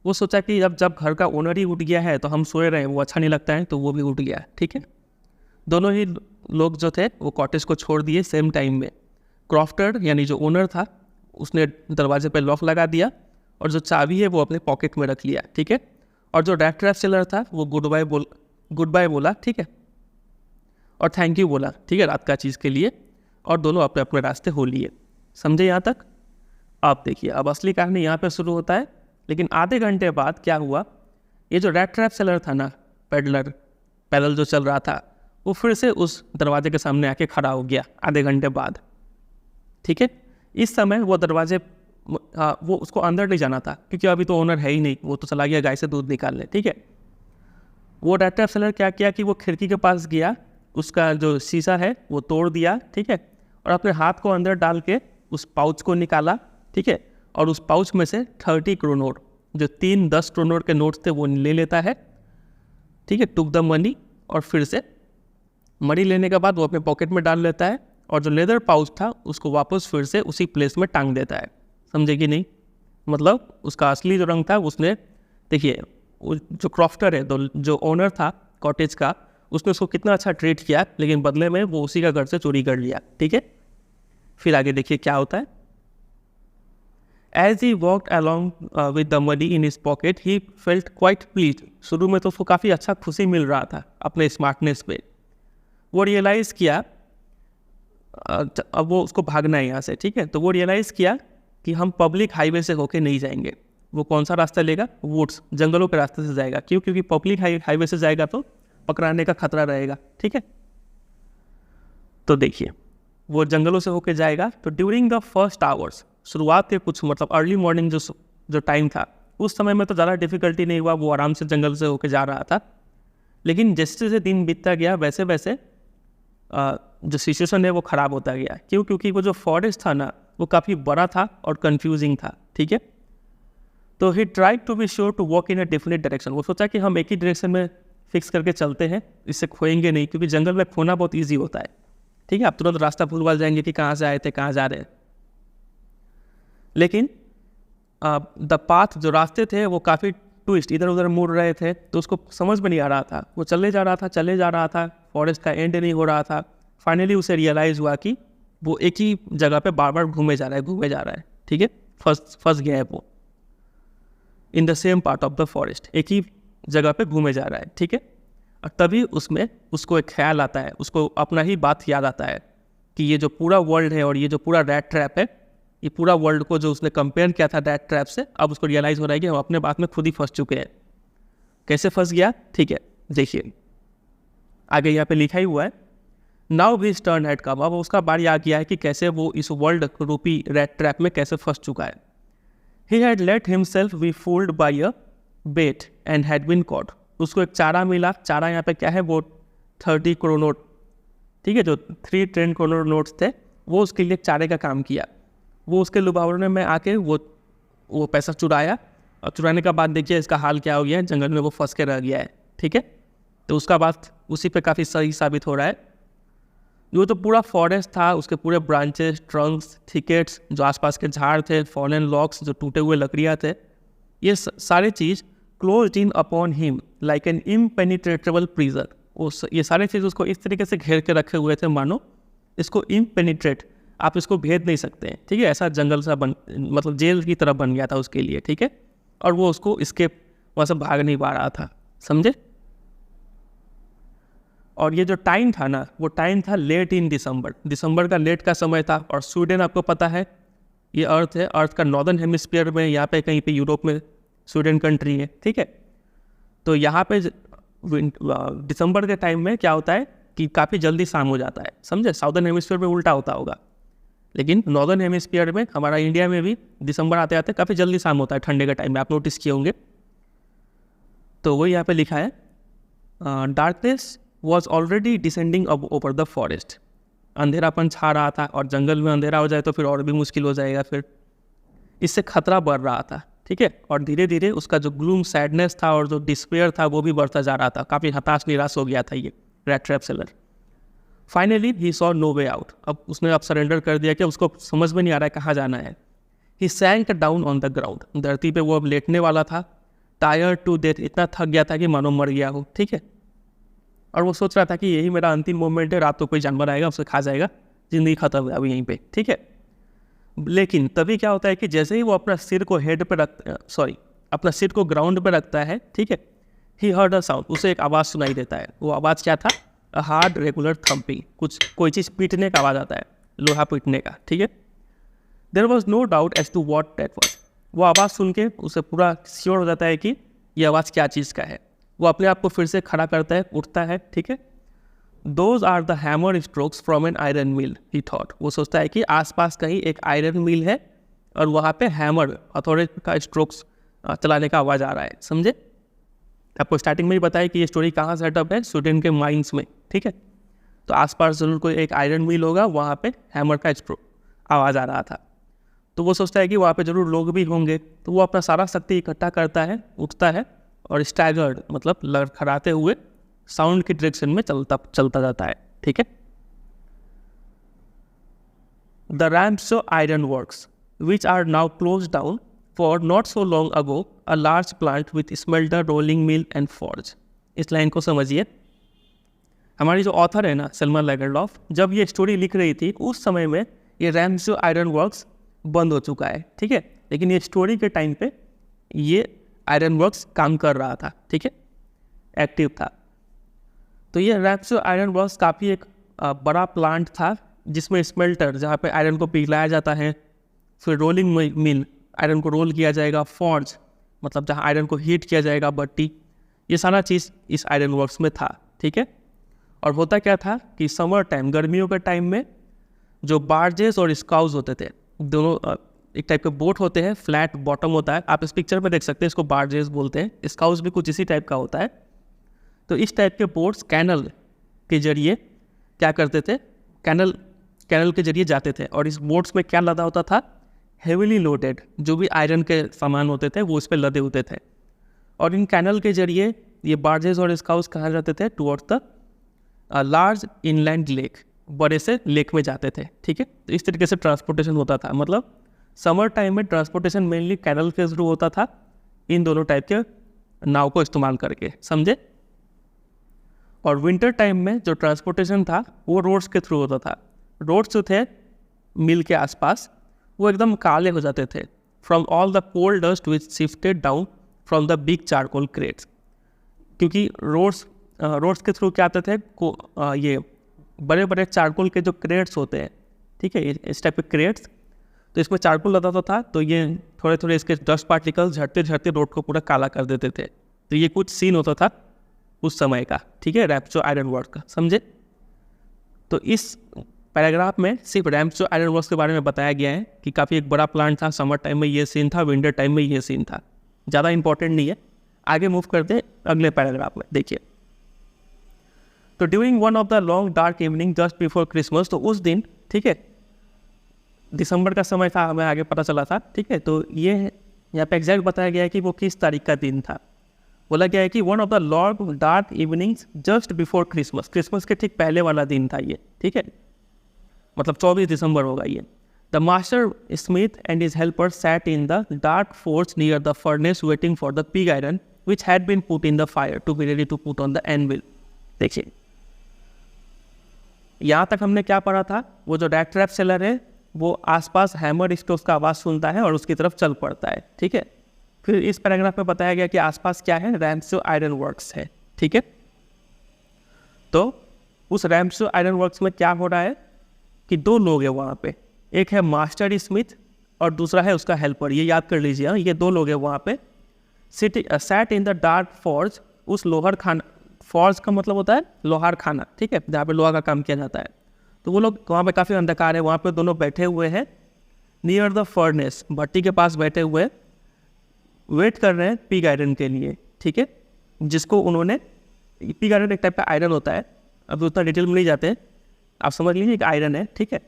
वो सोचा कि जब घर का ओनर ही उठ गया है तो हम सोए रहे हैं, वो अच्छा नहीं लगता है, तो वो भी उठ गया, ठीक है। दोनों ही लोग जो थे वो कॉटेज को छोड़ दिए सेम टाइम में। क्रॉफ्टर यानी जो ओनर था, उसने दरवाजे पर लॉक लगा दिया और जो चाबी है वो अपने पॉकेट में रख लिया, ठीक है। और जो रैट ट्रैप सेलर था वो गुड बाय बोला, ठीक है, और थैंक यू बोला, ठीक है, रात का चीज़ के लिए। और दोनों अपने अपने रास्ते हो लिए। समझे यहाँ तक? आप देखिए, अब असली कहानी यहाँ पे शुरू होता है। लेकिन आधे घंटे बाद क्या हुआ, ये जो रैट ट्रैप सेलर था ना, पैदल जो चल रहा था, वो फिर से उस दरवाजे के सामने आके खड़ा हो गया आधे घंटे बाद, ठीक है। इस समय वो दरवाजे, वो उसको अंदर नहीं जाना था क्योंकि अभी तो ओनर है ही नहीं, वो तो चला गया गाय से दूध निकालने, ठीक है। वो रैट ट्रैप सेलर क्या किया कि वो खिड़की के पास गया, उसका जो शीशा है वो तोड़ दिया, ठीक है, और अपने हाथ को अंदर डाल के उस पाउच को निकाला, ठीक है। और उस पाउच में से 30 करोड़ नोट, जो 3 10 करोड़ के नोट्स थे, वो ले लेता है, ठीक है, टुक द मनी। और फिर से मनी लेने के बाद वो अपने पॉकेट में डाल लेता है, और जो लेदर पाउच था उसको वापस फिर से उसी प्लेस में टांग देता है। समझे कि नहीं? मतलब उसका असली जो रंग था, उसने, देखिए, जो क्रॉफ्टर है, जो ओनर था कॉटेज का, उसने उसको कितना अच्छा ट्रीट किया, लेकिन बदले में वो उसी का घर से चोरी कर लिया, ठीक है। फिर आगे देखिए क्या होता है। As he walked along with the money in his pocket, he felt quite pleased. शुरू में तो उसको काफ़ी अच्छा खुशी मिल रहा था अपने स्मार्टनेस पे। वो रियलाइज़ किया, अब वो उसको भागना है यहाँ से, ठीक है। तो वो रियलाइज़ किया कि हम पब्लिक हाईवे से होके नहीं जाएंगे। वो कौन सा रास्ता लेगा? वुड्स, जंगलों के रास्ते से जाएगा। क्यों? क्योंकि पब्लिक हाईवे से जाएगा तो पकड़ाने का खतरा रहेगा, ठीक है। तो देखिए, वो जंगलों से होके जाएगा। तो ड्यूरिंग द फर्स्ट आवर्स, शुरुआत के कुछ, मतलब अर्ली मॉर्निंग जो टाइम था, उस समय में तो ज़्यादा डिफिकल्टी नहीं हुआ, वो आराम से जंगल से होके जा रहा था। लेकिन जैसे जैसे दिन बीतता गया, वैसे वैसे जो सिचुएशन है वो ख़राब होता गया। क्यों? क्योंकि वो जो फॉरेस्ट था ना, वो काफ़ी बड़ा था और कन्फ्यूजिंग था, ठीक है। तो he tried to be sure to walk in a different direction. वो सोचा कि हम एक ही डायरेक्शन में फिक्स करके चलते हैं, इससे खोएंगे नहीं, क्योंकि जंगल में खोना बहुत ईजी होता है, ठीक है। आप तुरंत रास्ता भूल जाएंगे कि कहाँ से आए थे, कहाँ जा रहे हैं। लेकिन द पाथ, जो रास्ते थे, वो काफ़ी ट्विस्ट, इधर उधर मुड़ रहे थे, तो उसको समझ में नहीं आ रहा था। वो चले जा रहा था, फॉरेस्ट का एंड नहीं हो रहा था। फाइनली उसे रियलाइज़ हुआ कि वो एक ही जगह पे बार बार घूमे जा रहा है, ठीक है। फंस गया है वो in the same part of the forest, एक ही जगह पे घूमे जा रहा है, ठीक है। और तभी उसमें उसको एक ख्याल आता है, उसको अपना ही बात याद आता है कि ये जो पूरा वर्ल्ड है और ये जो पूरा रैट ट्रैप है, ये पूरा वर्ल्ड को जो उसने कंपेयर किया था रैट ट्रैप से, अब उसको रियलाइज़ हो रहा है कि हम अपने बात में खुद ही फंस चुके हैं। कैसे फंस गया? ठीक है, देखिए आगे यहाँ पे लिखा ही हुआ है, now his turn had come. अब उसका बारी आ गया है कि कैसे वो इस वर्ल्ड रूपी रैट ट्रैप में कैसे फंस चुका है। He had let himself be fooled by a bait and had been caught. उसको एक चारा मिला। चारा यहाँ पे क्या है? वो 30 करोड़ नोट, ठीक है, जो 310 करोड़ नोट्स थे, वो उसके लिए चारे का काम किया। वो उसके लुभावने में आके वो पैसा चुराया और चुराने का बाद देखिए इसका हाल क्या हो गया है, जंगल में वो फंस के रह गया है, ठीक है। तो उसका बात उसी पे काफ़ी सही साबित हो रहा है। वो तो पूरा फॉरेस्ट था, उसके पूरे ब्रांचेस, ट्रंक्स, थिकेट्स, जो आसपास के झाड़ थे, फॉलन लॉक्स, जो टूटे हुए लकड़ियाँ थे, ये सारी चीज़ close in upon him like an impenetrable prison. ये सारी चीज़ उसको इस तरीके से घेर के रखे हुए थे मानो इसको इम्पेनिट्रेट, आप इसको भेद नहीं सकते हैं, ठीक है। ऐसा जंगल सा मतलब जेल की तरह बन गया था उसके लिए, ठीक है। और वो उसको इसके वहाँ से भाग नहीं पा रहा था, समझे। और ये जो टाइम था ना, वो टाइम था लेट इन दिसंबर का लेट का समय था। और स्वीडन आपको पता है ये अर्थ है, अर्थ का नॉर्दर्न हेमिस्फीयर में, यहाँ पे कहीं पे यूरोप में स्वीडन कंट्री है, ठीक है। तो यहाँ पे दिसंबर के टाइम में क्या होता है कि काफ़ी जल्दी शाम हो जाता है, समझे। साउदर्न हेमिस्फीयर में उल्टा होता होगा, लेकिन नॉर्दर्न हेमिस्फीयर में, हमारा इंडिया में भी दिसंबर आते आते काफ़ी जल्दी शाम होता है ठंडे के टाइम में, आप नोटिस किए होंगे। तो वही यहाँ पे लिखा है, darkness was already descending over the forest. अंधेरापन छा रहा था, और जंगल में अंधेरा हो जाए तो फिर और भी मुश्किल हो जाएगा, फिर इससे खतरा बढ़ रहा था, ठीक है। और धीरे धीरे उसका जो ग्लूम, सैडनेस था और जो डिस्पेयर था वो भी बढ़ता जा रहा था। काफ़ी हताश निराश हो गया था ये rat trap seller. Finally he saw no way out. अब उसने सरेंडर कर दिया कि उसको समझ में नहीं आ रहा है कहाँ जाना है। ही सैंक डाउन ऑन द ग्राउंड। धरती पे वो अब लेटने वाला था, टायर्ड टू डेथ, इतना थक गया था कि मानो मर गया हो, ठीक है। और वो सोच रहा था कि यही मेरा अंतिम मोमेंट है, रात को कोई जानवर आएगा उसे खा जाएगा, ज़िंदगी खत्म है अभी यहीं पे, ठीक है। लेकिन तभी क्या होता है कि जैसे ही वो अपना सिर को अपना सिर को ग्राउंड पे रखता है, ठीक है, ही हर्ड अ साउंड, उसे एक आवाज़ सुनाई देता है। वो आवाज़ क्या था? अ हार्ड रेगुलर थम्पिंग, कोई चीज़ पीटने का आवाज़ आता है, लोहा पीटने का, ठीक है। There was no doubt as to what that was. वो आवाज़ सुन के उसे पूरा श्योर हो जाता है कि ये आवाज़ क्या चीज़ का है। वो अपने आप को फिर से खड़ा करता है, उठता है, ठीक है। Those are the hammer strokes from an iron mill, he thought. वो सोचता है कि आसपास कहीं एक आयरन मिल है और वहाँ पे हैमर, हथौड़े का स्ट्रोक्स चलाने का आवाज़ आ रहा है, समझे। आपको स्टार्टिंग में ही बताया कि ये स्टोरी कहाँ सेटअप है, स्वीडन के माइंस में, ठीक है। तो आसपास जरूर कोई एक आयरन मिल होगा, वहाँ पे हैमर का आवाज़ आ रहा था। तो वो सोचता है कि वहाँ पे जरूर लोग भी होंगे। तो वो अपना सारा शक्ति इकट्ठा करता है, उठता है और स्टैगर्ड मतलब लड़खड़ाते हुए साउंड की डायरेक्शन में चलता जाता है, ठीक है। The Ramsjo ironworks which are now close down for not so long ago a large plant with smelter, rolling mill and forge. इस लाइन को समझिए। हमारी जो ऑथर है ना, सेल्मा लागरलॉफ, जब ये स्टोरी लिख रही थी उस समय में ये रैम्सो आयरन वर्क्स बंद हो चुका है, ठीक है। लेकिन ये स्टोरी के टाइम पे ये आयरन वर्क्स काम कर रहा था, ठीक है, एक्टिव था। तो ये रैम्सो आयरन वर्क्स काफ़ी एक बड़ा प्लांट था जिसमें स्मेल्टर, जहाँ पे आयरन को पिघलाया जाता है, फिर रोलिंग मिल, आयरन को रोल किया जाएगा, फॉर्ज मतलब जहाँ आयरन को हीट किया जाएगा, भट्टी, ये सारा चीज़ इस आयरन वर्क्स में था, ठीक है। और होता क्या था कि समर टाइम, गर्मियों के टाइम में जो बार्जेस और स्काउज होते थे, दोनों एक टाइप के बोट होते हैं, फ्लैट बॉटम होता है, आप इस पिक्चर में देख सकते हैं, इसको बार्जेस बोलते हैं, स्काउज भी कुछ इसी टाइप का होता है। तो इस टाइप के बोट्स कैनल के जरिए क्या करते थे, कैनल के जरिए जाते थे। और इस बोट्स में क्या लदा होता था? हेवीली लोडेड जो भी आयरन के सामान होते थे वो इस पर लदे होते थे। और इन कैनल के जरिए ये बार्जेस और स्काउज कहाँ जाते थे? Towards the large inland lake, बड़े से लेक में जाते थे, ठीक है। तो इस तरीके से ट्रांसपोर्टेशन होता था। मतलब समर टाइम में ट्रांसपोर्टेशन मेनली कैनल के थ्रू होता था, इन दोनों टाइप के नाव को इस्तेमाल करके, समझे। और विंटर टाइम में जो ट्रांसपोर्टेशन था वो रोड्स के थ्रू होता था। रोड्स जो थे मिल के आसपास वो एकदम काले हो जाते थे, from all the coal dust which shifted down from the big charcoal crates. क्योंकि रोड्स के थ्रू क्या आते थे, ये बड़े बड़े चारकोल के जो क्रेट्स होते हैं, ठीक है, इस टाइप के क्रेट्स, तो इसमें चारकोल लगा था, तो ये थोड़े थोड़े इसके डस्ट पार्टिकल्स झड़ते झड़ते रोड को पूरा काला कर देते थे। तो ये कुछ सीन होता था उस समय का, ठीक है, रैम्सो आयरन वर्क्स का, समझे। तो इस पैराग्राफ में सिर्फ रैम्सो आयरन वर्क्स के बारे में बताया गया है कि काफ़ी एक बड़ा प्लांट था, समर टाइम में ये सीन था, विंटर टाइम में ये सीन था, ज़्यादा इंपॉर्टेंट नहीं है। आगे मूव करते हैं अगले पैराग्राफ में, देखिए। तो during one of the long dark evening just before Christmas, तो उस दिन, ठीक है, दिसंबर का समय था, हमें आगे पता चला था, ठीक है। तो ये यहाँ पे एग्जैक्ट बताया गया है कि वो किस तारीख का दिन था। बोला गया है कि one of the long dark evenings just before Christmas, Christmas के ठीक पहले वाला दिन था ये, ठीक है, मतलब 24 दिसंबर होगा ये। The master smith and his helper sat in the dark forge near the furnace waiting for the pig iron which had been put in the fire to be ready to put on the anvil. देखिए यहाँ तक हमने क्या पढ़ा था, वो जो rat trap seller है वो आसपास हैमर स्ट्रोक्स का आवाज़ सुनता है और उसकी तरफ चल पड़ता है, ठीक है। फिर इस पैराग्राफ में बताया गया कि आसपास क्या है, रैम्सो आयरन वर्क्स है, ठीक है। तो उस रैम्सो आयरन वर्क्स में क्या हो रहा है कि दो लोग हैं वहाँ पे, एक है मास्टर स्मिथ और दूसरा है उसका हेल्पर, ये याद कर लीजिए। हाँ, ये दो लोग हैं वहाँ पे। Set in the dark forge, उस लोहार खाना, फॉर्ज का मतलब होता है लोहार खाना, ठीक है, जहाँ पे लोहा का काम किया जाता है। तो वो लोग वहाँ पे काफ़ी अंधकार है, वहाँ पे दोनों बैठे हुए हैं नियर द फर्नेस, भट्टी के पास बैठे हुए वेट कर रहे हैं पिग आयरन के लिए, ठीक है, जिसको उन्होंने, पिग आयरन एक टाइप का आयरन होता है, अब उतना डिटेल में नहीं जाते हैं, आप समझ लीजिए एक आयरन है, ठीक है।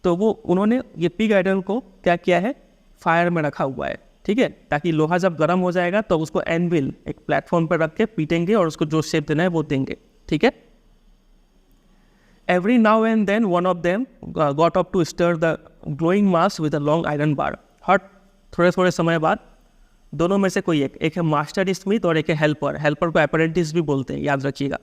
तो वो उन्होंने ये पिग आयरन को क्या किया है, फायर में रखा हुआ है, ठीक है, ताकि लोहा जब गर्म हो जाएगा तो उसको एनविल एक प्लेटफॉर्म पर रख के पीटेंगे और उसको जो शेप देना है वो देंगे, ठीक है। Every now and then one of them got up to stir the glowing mass with a long iron bar. हर थोड़े थोड़े समय बाद दोनों में से कोई एक है मास्टर स्मिथ और एक है हेल्पर, हेल्पर को अप्रेंटिस भी बोलते हैं, याद रखिएगा।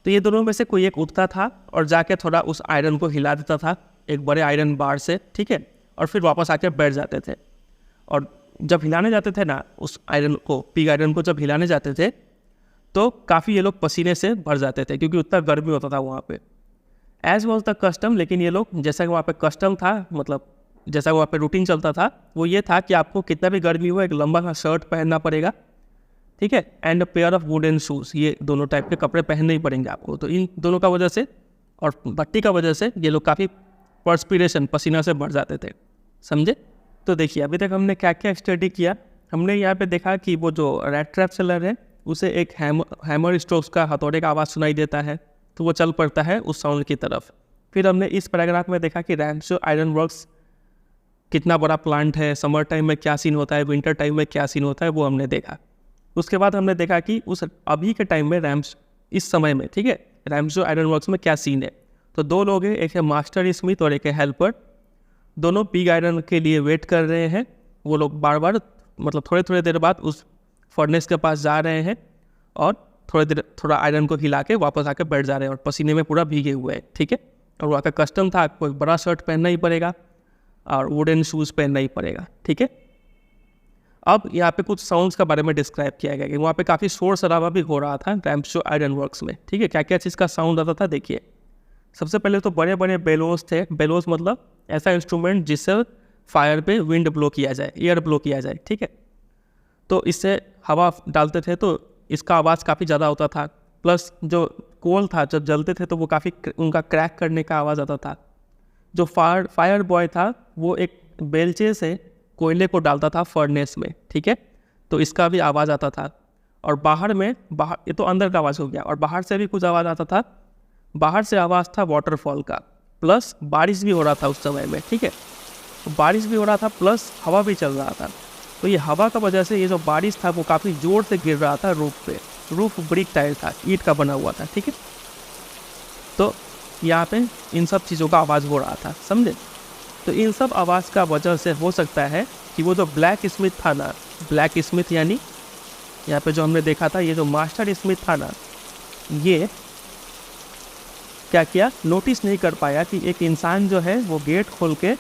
तो ये दोनों में से कोई एक उठता था और जाके थोड़ा उस आयरन को हिला देता था एक बड़े आयरन बार से, ठीक है, और फिर वापस आके बैठ जाते थे। और जब हिलाने जाते थे ना उस आयरन को, पिग आयरन को जब हिलाने जाते थे तो काफ़ी ये लोग पसीने से भर जाते थे क्योंकि उतना गर्मी होता था वहाँ पे। एज वॉज द कस्टम, लेकिन ये लोग, जैसा कि वहाँ पे कस्टम था, मतलब जैसा वहाँ पे रूटीन चलता था, वो ये था कि आपको कितना भी गर्मी हो एक लंबा सा शर्ट पहनना पड़ेगा, ठीक है, and a pair of wooden shoes, ये दोनों टाइप के कपड़े पहनने ही पड़ेंगे आपको। तो इन दोनों का वजह से और भट्टी का वजह से ये लोग काफ़ी पर्सपिरेशन, पसीना से भर जाते थे, समझे। तो देखिए अभी तक हमने क्या क्या स्टडी किया। हमने यहाँ पे देखा कि वो जो रैट ट्रैप सेलर है उसे एक हैमर स्ट्रोक्स का हथौड़े का आवाज़ सुनाई देता है, तो वो चल पड़ता है उस साउंड की तरफ। फिर हमने इस पैराग्राफ में देखा कि रैम्सो आयरन वर्क्स कितना बड़ा प्लांट है, समर टाइम में क्या सीन होता है, विंटर टाइम में क्या सीन होता है, वो हमने देखा। उसके बाद हमने देखा कि उस अभी के टाइम में इस समय में, ठीक है, रैम्सो आयरन वर्क्स में क्या सीन है। तो दो लोग हैं, एक है मास्टर स्मिथ और एक है हेल्पर, दोनों पिग आयरन के लिए वेट कर रहे हैं। वो लोग बार बार, मतलब थोड़े थोड़े देर बाद उस फर्नेस के पास जा रहे हैं और थोड़ा आयरन को हिला के वापस आके बैठ जा रहे हैं और पसीने में पूरा भीगे हुए हैं, ठीक है। और वहाँ का कस्टम था, कोई बड़ा शर्ट पहनना ही पड़ेगा और वुडन शूज़ पहनना ही पड़ेगा, ठीक है। अब यहाँ पे कुछ साउंड्स के बारे में डिस्क्राइब किया गया कि वहाँ पे काफ़ी शोर शराबा भी हो रहा था रैम्सो आयरन वर्क्स में, ठीक है। क्या क्या चीज़ का साउंड आता था देखिए। सबसे पहले तो बड़े बड़े बेलोस थे। बेलोस मतलब ऐसा इंस्ट्रूमेंट जिससे फायर पे विंड ब्लो किया जाए, एयर ब्लो किया जाए, ठीक है। तो इससे हवा डालते थे तो इसका आवाज़ काफ़ी ज़्यादा होता था। प्लस जो कोल था जब जलते थे तो वो काफ़ी उनका क्रैक करने का आवाज़ आता था। जो फायर बॉय था वो एक बेलचे से कोयले को डालता था फर्नेस में, ठीक है, तो इसका भी आवाज़ आता था। और बाहर ये तो अंदर का आवाज़ हो गया, और बाहर से भी कुछ आवाज़ आता था। बाहर से आवाज़ था वाटरफॉल का, प्लस बारिश भी हो रहा था उस समय में, ठीक है, तो बारिश भी हो रहा था प्लस हवा भी चल रहा था। तो ये हवा का वजह से ये जो बारिश था वो काफ़ी ज़ोर से गिर रहा था रूफ पे। रूफ ब्रिक टाइल था, ईंट का बना हुआ था, ठीक है। तो यहाँ पे इन सब चीज़ों का आवाज़ हो रहा था, समझे। तो इन सब आवाज़ का वजह से हो सकता है कि वो जो ब्लैक स्मिथ था ना, ब्लैक स्मिथ यानी यहाँ पे जो हमने देखा था, ये जो मास्टर स्मिथ था ना, ये क्या किया, नोटिस नहीं कर पाया कि एक इंसान जो है वो गेट खोल के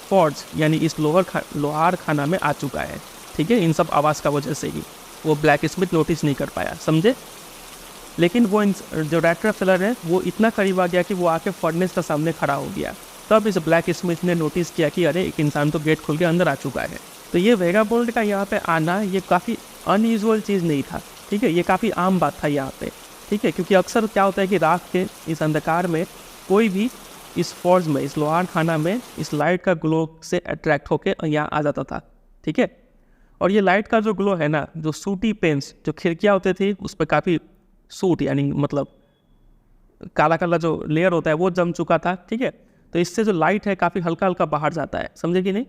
फॉर्ज यानी इस लोहार खाना में आ चुका है, ठीक है। इन सब आवाज़ का वजह से ही वो ब्लैक स्मिथ नोटिस नहीं कर पाया, समझे। लेकिन वो जो रैट ट्रैप सेलर है वो इतना करीब आ गया कि वो आके फर्नेस का सामने खड़ा हो गया। तब इस ब्लैक स्मिथ ने नोटिस किया कि अरे एक इंसान तो गेट खोल के अंदर आ चुका है। तो ये वेगाबोल्ड का यहाँ पे आना ये काफ़ी अनयूजुअल चीज़ नहीं था, ठीक है, ये काफ़ी आम बात था यहाँ पे, ठीक है। क्योंकि अक्सर क्या होता है कि रात के इस अंधकार में कोई भी इस फॉर्ज में, इस लोहार खाना में इस लाइट का ग्लो से अट्रैक्ट होके यहाँ आ जाता था, ठीक है। और ये लाइट का जो ग्लो है ना, जो सूटी पेंट्स जो खिड़कियाँ होती थी उस पर काफ़ी सूट यानी मतलब काला काला जो लेयर होता है वो जम चुका था, ठीक है। तो इससे जो लाइट है काफ़ी हल्का हल्का बाहर जाता है, समझे कि नहीं।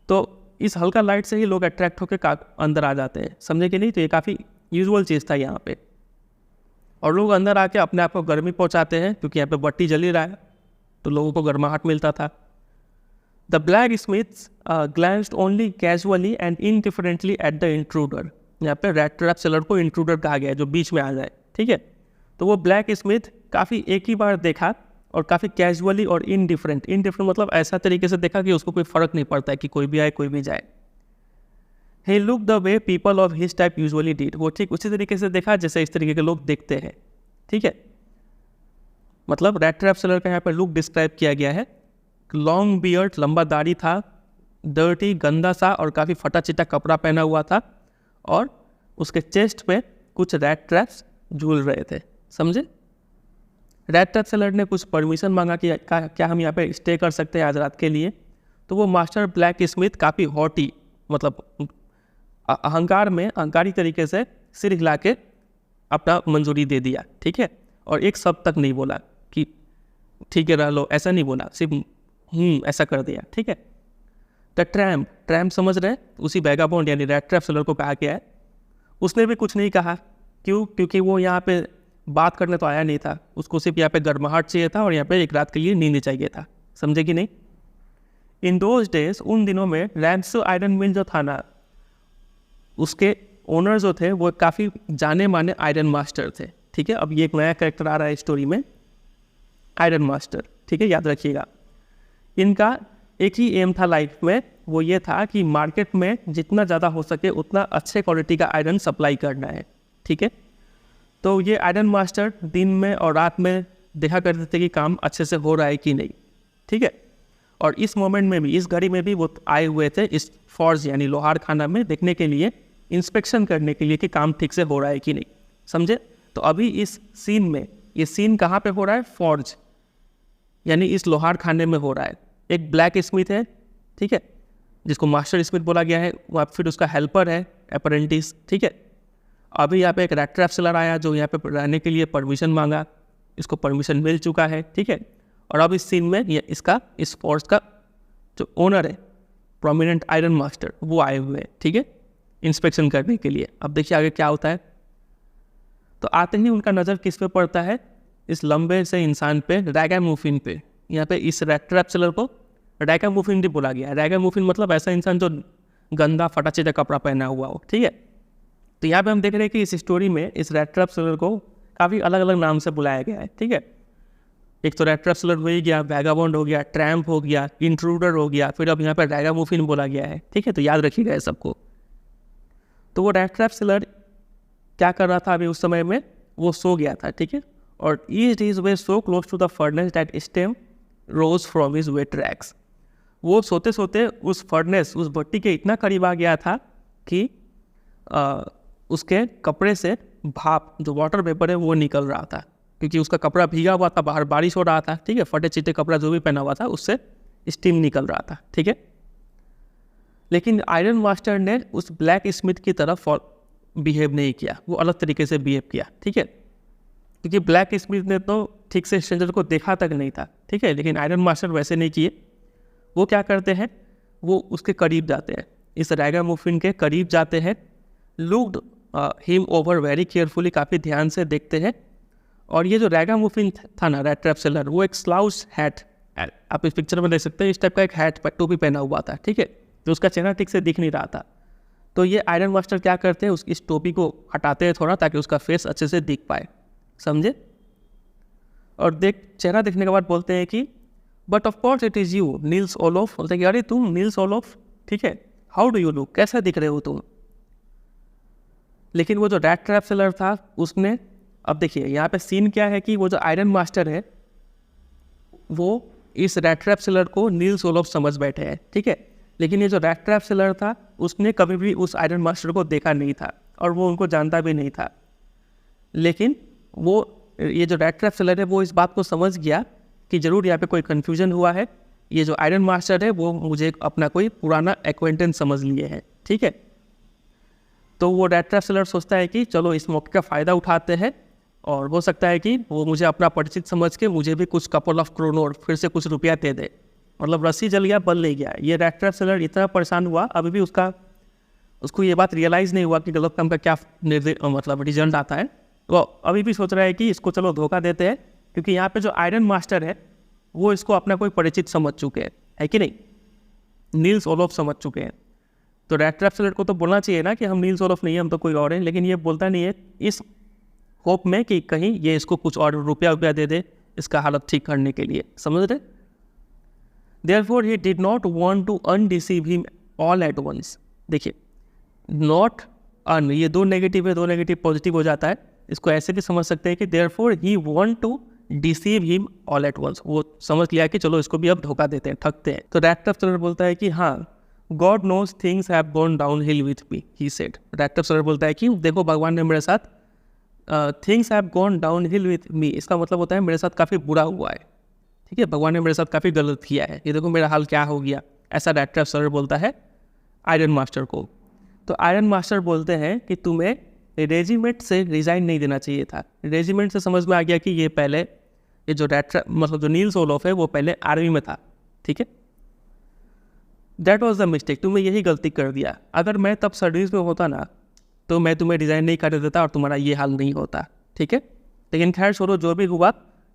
तो इस हल्का लाइट से ही लोग अट्रैक्ट होकर अंदर आ जाते हैं, समझे कि नहीं। तो ये काफ़ी यूजुअल चीज़ था यहाँ पे, और लोग अंदर आके अपने आप को गर्मी पहुँचाते हैं क्योंकि यहाँ पे बत्ती जल ही रहा है, तो लोगों को गर्माहट मिलता था। The blacksmiths glanced only casually and indifferently at the intruder. यहाँ पे रैट ट्रैप सेलर को इंट्रूडर कहा गया है, जो बीच में आ जाए, ठीक है। तो वो ब्लैक स्मिथ काफ़ी एक ही बार देखा और काफ़ी कैजुअली और इनडिफरेंट मतलब ऐसा तरीके से देखा कि उसको कोई फ़र्क नहीं पड़ता है कि कोई भी आए कोई भी जाए। He look the way people of his type usually did. वो ठीक उसी तरीके से देखा जैसे इस तरीके के लोग देखते हैं, ठीक है। मतलब रैट ट्रैप सेलर का यहाँ पर लुक डिस्क्राइब किया गया है। लॉन्ग बियर्ड, लंबा दाढ़ी था, डर्टी गंदा सा और काफ़ी फटा चिटा कपड़ा पहना हुआ था, और उसके चेस्ट पे कुछ रैट ट्रैप्स झूल रहे थे, समझे। रैट ट्रैप सेलर ने कुछ परमिशन मांगा कि क्या हम यहाँ पे स्टे कर सकते हैं आज रात के लिए। तो वो मास्टर ब्लैक स्मिथ काफ़ी हॉटी, मतलब अहंकारी तरीके से सिर हिला के अपना मंजूरी दे दिया, ठीक है। और एक शब्द तक नहीं बोला कि ठीक है रह लो, ऐसा नहीं बोला, सिर्फ ऐसा कर दिया, ठीक है। द ट्रैम्प समझ रहे हैं, उसी वैगाबॉन्ड यानी रैट ट्रैप सेलर को कहा गया है। उसने भी कुछ नहीं कहा, क्यों? क्योंकि वो यहाँ पे बात करने तो आया नहीं था, उसको सिर्फ यहाँ पे गर्माहट चाहिए था और यहाँ पे एक रात के लिए नींद चाहिए था, समझे कि नहीं। इन दोज डेज, उन दिनों में रैंसो आयरन मिल जो था ना, उसके ओनर जो थे वो काफ़ी जाने माने आयरन मास्टर थे, ठीक है। अब ये एक नया कैरेक्टर आ रहा है स्टोरी में, आयरन मास्टर, ठीक है, याद रखिएगा। इनका एक ही एम था लाइफ में, वो ये था कि मार्केट में जितना ज़्यादा हो सके उतना अच्छे क्वालिटी का आयरन सप्लाई करना है, ठीक है। तो ये आयरन मास्टर दिन में और रात में देखा करते थे कि काम अच्छे से हो रहा है कि नहीं, ठीक है। और इस मोमेंट में भी, इस घड़ी में भी वो आए हुए थे इस फॉर्ज यानी लोहार खाना में देखने के लिए, इंस्पेक्शन करने के लिए कि काम ठीक से हो रहा है कि नहीं, समझे। तो अभी इस सीन में, ये सीन कहाँ पे हो रहा है? फॉर्ज यानी इस लोहार खाने में हो रहा है। एक ब्लैक स्मिथ है, ठीक है, जिसको मास्टर स्मिथ बोला गया है, वहाँ फिर उसका हेल्पर है, अप्रेंटिस, ठीक है। अभी यहाँ पे एक रैट ट्रैप सेलर आया जो यहाँ पे रहने के लिए परमिशन मांगा, इसको परमिशन मिल चुका है, ठीक है। और अब इस सीन में ये इस फोर्स का जो ओनर है, प्रोमिनेंट आयरन मास्टर, वो आए हुए हैं, ठीक है, इंस्पेक्शन करने के लिए। अब देखिए आगे क्या होता है। तो आते ही उनका नज़र किस पे पड़ता है? इस लंबे से इंसान पे, रैगामुफिन पे। यहाँ पे इस रैट ट्रैप सेलर को रैगामुफिन भी बोला गया है। रैगामुफिन मतलब ऐसा इंसान जो गंदा फटा चिटा कपड़ा पहना हुआ हो, ठीक है। तो यहाँ पे हम देख रहे हैं कि इस स्टोरी में इस रैट ट्रैप सेलर को काफ़ी अलग अलग नाम से बुलाया गया है, ठीक है। एक तो रैट ट्रैप सेलर हो ही गया, वैगाबॉन्ड हो गया, ट्रैम्प हो गया, इंट्रूडर हो गया, फिर अब यहाँ पर रैगामुफिन बोला गया है, ठीक है। तो याद रखिएगा ये सबको। तो वो रैट ट्रैप सेलर क्या कर रहा था अभी उस समय में? वो सो गया था, ठीक है। और east is way so close to the furnace that steam rose from his wet rags. वो सोते सोते उस फर्नेस, उस भट्टी के इतना करीब आ गया था कि उसके कपड़े से भाप, जो वाटर वेपर है, वो निकल रहा था, क्योंकि उसका कपड़ा भीगा हुआ था, बाहर बारिश हो रहा था, ठीक है। फटे चिटे कपड़ा जो भी पहना हुआ था उससे स्टीम निकल रहा था, ठीक है। लेकिन आयरन मास्टर ने उस ब्लैक स्मिथ की तरफ बिहेव नहीं किया, वो अलग तरीके से बिहेव किया, ठीक है। क्योंकि ब्लैक स्मिथ ने तो ठीक से स्ट्रेंजर को देखा तक नहीं था, ठीक है। लेकिन आयरन मास्टर वैसे नहीं किए। वो क्या करते हैं? वो उसके करीब जाते हैं, इस रैगामुफिन के करीब जाते हैं, looked him over very carefully, काफ़ी ध्यान से देखते हैं। और ये जो रैगामुफिन था ना, रैट ट्रैप सेलर, वो एक स्लाउस हैट, आप इस पिक्चर में देख सकते हैं, इस टाइप का एक हैट, टोपी पहना हुआ था, ठीक है। तो उसका चेहरा ठीक से दिख नहीं रहा था। तो ये आयरन मास्टर क्या करते हैं? इस टोपी को हटाते हैं थोड़ा, ताकि उसका फेस अच्छे से दिख पाए, समझे। और चेहरा देखने के बाद बोलते हैं कि but of course it is you Niels Olaf. बोलते हैं कि अरे तुम नील्स ओलोफ, ठीक है, हाउ डू यू लुक, कैसा दिख रहे हो तुम। लेकिन वो जो रैट ट्रैप सेलर था उसने, अब देखिए यहाँ पे सीन क्या है कि वो जो आयरन मास्टर है वो इस रैट ट्रैप सेलर को नील्स ओलोफ समझ बैठे हैं, ठीक है। लेकिन ये जो रैट ट्रैप सेलर था उसने कभी भी उस आयरन मास्टर को देखा नहीं था और वो उनको जानता भी नहीं था। लेकिन वो, ये जो रैट ट्रैप सेलर है, वो इस बात को समझ गया कि ज़रूर यहाँ पे कोई कन्फ्यूजन हुआ है, ये जो आयरन मास्टर है वो मुझे अपना कोई पुराना एक्वेंटेंस समझ लिए है, ठीक है। तो वो रैट ट्रैप सेलर सोचता है कि चलो इस मौके का फ़ायदा उठाते हैं, और हो सकता है कि वो मुझे अपना परिचित समझ के मुझे भी कुछ कपल ऑफ क्रोनोर, फिर से कुछ रुपया दे दे, मतलब रस्सी जल गया, बल नहीं गया। ये रैट ट्रैप सेलर इतना परेशान हुआ, अभी भी उसको ये बात रियलाइज़ नहीं हुआ कि गलत काम का क्या मतलब रिजल्ट आता है। तो अभी भी सोच रहा है कि इसको चलो धोखा देते हैं, क्योंकि यहाँ पे जो आयरन मास्टर है वो इसको अपना कोई परिचित समझ चुके हैं, है कि नहीं, नील्स ओलोफ समझ चुके हैं। तो रैट ट्रैप सेलर को तो बोलना चाहिए ना कि हम नील्स ओलोफ नहीं है, हम तो कोई और हैं, लेकिन ये बोलता नहीं है इस होप में कि कहीं ये इसको कुछ और रुपया दे दे इसका हालत ठीक करने के लिए, समझ रहे। Therefore he did not want to undeceive him all at once। देखिए नॉट अन, ये दो नेगेटिव है, दो नेगेटिव पॉजिटिव हो जाता है। इसको ऐसे भी समझ सकते हैं कि therefore he want to deceive him all at once। वो समझ लिया कि चलो इसको भी अब धोखा देते हैं, ठगते हैं। तो रैट ट्रैप सेलर बोलता है कि हाँ, God knows things have gone downhill with me, he said। Rat trap seller बोलता है कि देखो भगवान ने मेरे साथ things have gone down hill with me, इसका मतलब होता है मेरे साथ काफ़ी बुरा हुआ है, ठीक है, भगवान ने मेरे साथ काफ़ी गलत किया है, ये देखो मेरा हाल क्या हो गया, ऐसा रैट ट्रैप सेलर बोलता है आयरन मास्टर को। तो आयरन मास्टर बोलते हैं कि तुम्हें रेजिमेंट से रिज़ाइन नहीं देना चाहिए था। रेजिमेंट से समझ में आ गया कि ये पहले ये जो रैट ट्रैप मतलब जो नील्स ओलोफ है वो पहले आर्मी में था, ठीक है। दैट वॉज द मिस्टेक, तुमने यही गलती कर दिया। अगर मैं तब सर्विस में होता ना तो मैं तुम्हें डिज़ाइन नहीं कर देता और तुम्हारा ये हाल नहीं होता, ठीक है। लेकिन खैर छोड़ो, जो भी हुआ,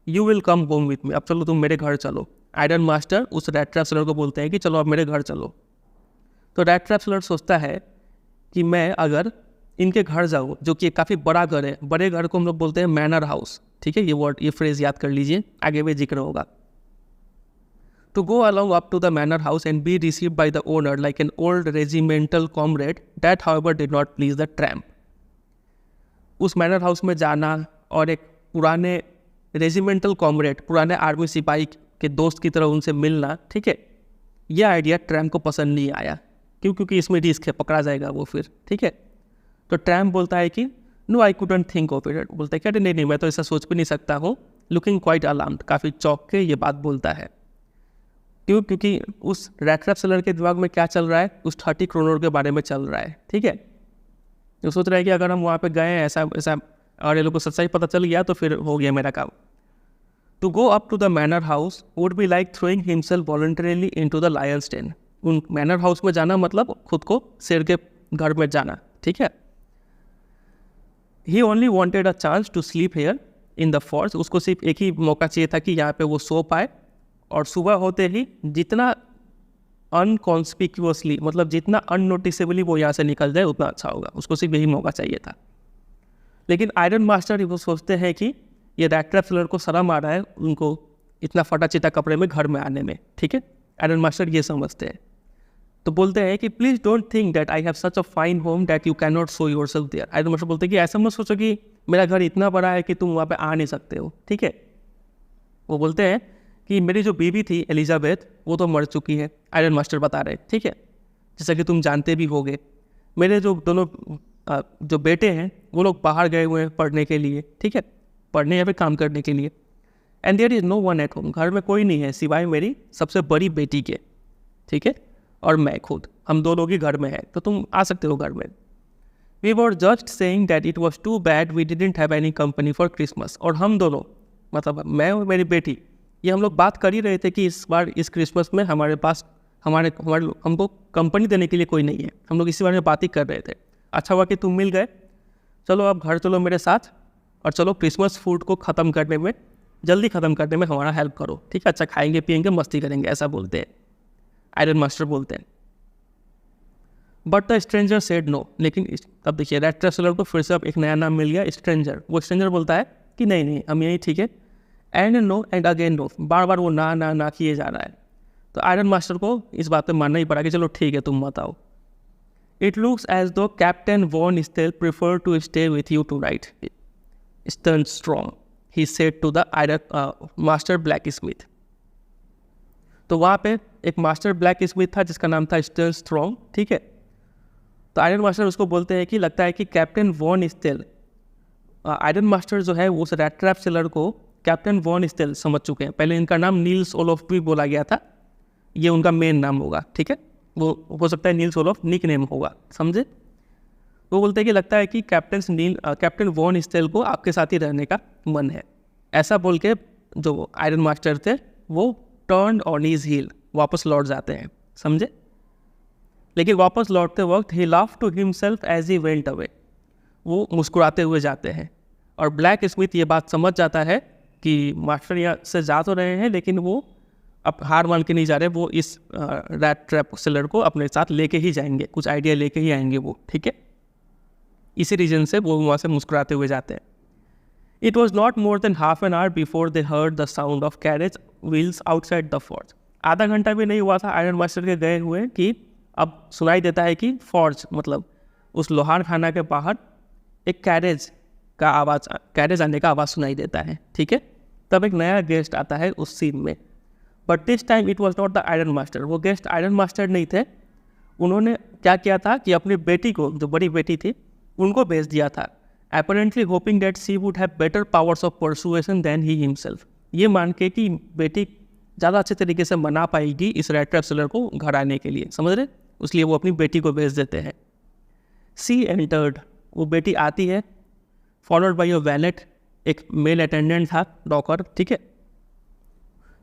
you will come home with me, अब चलो तुम मेरे घर चलो। आयरन मास्टर उस रैट ट्रैप सेलर को बोलते हैं कि चलो अब मेरे घर चलो। तो रैट ट्रैप सेलर सोचता है कि मैं अगर इनके घर जाऊँ, जो कि काफ़ी बड़ा घर है, बड़े घर को हम लोग बोलते हैं मैनर हाउस, ठीक है, ये वर्ड ये फ्रेज़ याद कर लीजिए, आगे भी जिक्र होगा। To go along up to the manor house and be received by the owner like an old regimental comrade, that however did not please the tramp। उस मैनर हाउस में जाना और एक पुराने रेजिमेंटल कॉमरेड, पुराने आर्मी सिपाही के दोस्त की तरह उनसे मिलना, ठीक है, यह आइडिया ट्रैम्प को पसंद नहीं आया। क्यों? क्योंकि इसमें रिस्क है, पकड़ा जाएगा वो फिर, ठीक है। तो ट्रैम्प बोलता है कि no I couldn't think of it, बोलता है कि अरे नहीं, मैं तो ऐसा सोच भी नहीं सकता हूँ। लुकिंग क्वाइट अलार्म्ड, काफ़ी चौंक के ये बात बोलता है। क्यों? क्योंकि उस रैट ट्रैप सेलर के दिमाग में क्या चल रहा है, उस 30 करोड़ के बारे में चल रहा है, ठीक है। तो सोच रहा है कि अगर हम वहाँ पे गए ऐसा और ये लोग को सच्चाई पता चल गया तो फिर हो गया मेरा काम। To go up to the manor house would be like throwing himself voluntarily into the lion's den. उन मैनर हाउस में जाना मतलब खुद को शेर के घर में जाना, ठीक है। He only wanted a chance to sleep here in the forest. उसको सिर्फ एक ही मौका चाहिए था कि यहाँ पे वो सो पाए, और सुबह होते ही जितना अनकॉन्स्पिक्यूअसली मतलब जितना अननोटिसेबली वो यहाँ से निकल जाए उतना अच्छा होगा, उसको सिर्फ यही मौका चाहिए था। लेकिन आयरन मास्टर वो सोचते हैं कि ये रैट ट्रैप सेलर को शर्म आ रहा है उनको इतना फटा चिटा कपड़े में घर में आने में, ठीक है। आयरन मास्टर ये समझते हैं, तो बोलते हैं कि please don't think that I have such a fine home that you can not show yourself there. Iron master बोलते हैं कि ऐसा मत सोचो कि मेरा घर इतना बड़ा है कि तुम वहाँ पे आ नहीं सकते हो, ठीक है। वो बोलते हैं कि मेरी जो बीवी थी एलिजाबेथ वो तो मर चुकी है, आयरन मास्टर बता रहे, ठीक है, जैसा कि तुम जानते भी होगे। मेरे जो दोनों जो बेटे हैं वो लोग बाहर गए हुए हैं पढ़ने के लिए, ठीक है, पढ़ने या फिर काम करने के लिए। And there is no one at home, घर में कोई नहीं है सिवाय मेरी सबसे बड़ी बेटी के, ठीक है, और मैं खुद, हम दो लोग ही घर में हैं, तो तुम आ सकते हो घर में। We were just saying that it was too bad we didn't have any company for Christmas. और हम दोनों मतलब मैं और मेरी बेटी ये हम लोग बात कर ही रहे थे कि इस बार इस क्रिसमस में हमारे पास हमको कंपनी देने के लिए कोई नहीं है। हम लोग इसी बारे में बात ही कर रहे थे। अच्छा हुआ कि तुम मिल गए, चलो अब घर चलो मेरे साथ और चलो क्रिसमस फूड को ख़त्म करने में, जल्दी ख़त्म करने में हमारा हेल्प करो, ठीक है, अच्छा खाएंगे पियेंगे मस्ती करेंगे, ऐसा बोलते हैं आयरन मास्टर बोलते हैं। But the stranger said no. लेकिन अब देखिए रैट ट्रैप सेलर को फिर से अब एक नया नाम मिल गया, स्ट्रेंजर। वो स्ट्रेंजर बोलता है कि नहीं हम यही ठीक है, and no and again no, बार बार वो ना किए जा रहा है। तो आयरन मास्टर को इस बात पे मानना ही पड़ा कि चलो ठीक है तुम मत आओ। It looks as though captain von Stahle prefer to stay with you tonight, stern strong, he said to the iron master blacksmith. तो वहाँ पे एक मास्टर ब्लैक स्मिथ था जिसका नाम था स्टर्न स्ट्रॉन्ग, ठीक है। तो आयरन मास्टर उसको बोलते हैं कि लगता है कि captain von Stahle, iron master जो है उस रैट ट्रैप सेलर को कैप्टन वॉन स्टेल समझ चुके हैं। पहले इनका नाम नील्स ओलोफ भी बोला गया था, ये उनका मेन नाम होगा, ठीक है, वो हो सकता है नील्स ओलोफ निक नेम होगा, समझे। वो बोलते हैं कि लगता है कि कैप्टन वॉन स्टेल को आपके साथ ही रहने का मन है। ऐसा बोल के जो आयरन मास्टर थे वो टर्न ऑन हिज हील, वापस लौट जाते हैं, समझे। लेकिन वापस लौटते वक्त he laugh to himself as he went away, वो मुस्कुराते हुए जाते हैं। और ब्लैक स्मिथ ये बात समझ जाता है कि मास्टर यहाँ से जा तो रहे हैं लेकिन वो अब हार मान के नहीं जा रहे, वो इस रैट ट्रैप सेलर को अपने साथ लेके ही जाएंगे, कुछ आइडिया लेके ही आएंगे वो, ठीक है। इसी रीजन से वो वहाँ से मुस्कुराते हुए जाते हैं। It was not more than half an hour before they heard the sound of carriage wheels outside the forge. आधा घंटा भी नहीं हुआ था आयरन मास्टर के गए हुए कि अब सुनाई देता है कि फॉर्ज मतलब उस लोहार खाना के बाहर एक कैरेज आने का आवाज़ सुनाई देता है, ठीक है। तब एक नया गेस्ट आता है उस सीन में, but this time it was not the iron master. वो गेस्ट आयरन मास्टर नहीं थे। उन्होंने क्या किया था कि अपनी बेटी को, जो बड़ी बेटी थी, उनको भेज दिया था, apparently hoping that she would have better powers of persuasion than he himself। ये मान के कि बेटी ज़्यादा अच्छे तरीके से मना पाएगी इस रैट ट्रैप सेलर को घर आने के लिए, समझ रहे, इसलिए वो अपनी बेटी को भेज देते हैं। सी एंटर्ड, वो बेटी आती है, फॉलोड बाई अ वैलेट, एक मेल अटेंडेंट था, नौकर, ठीक है।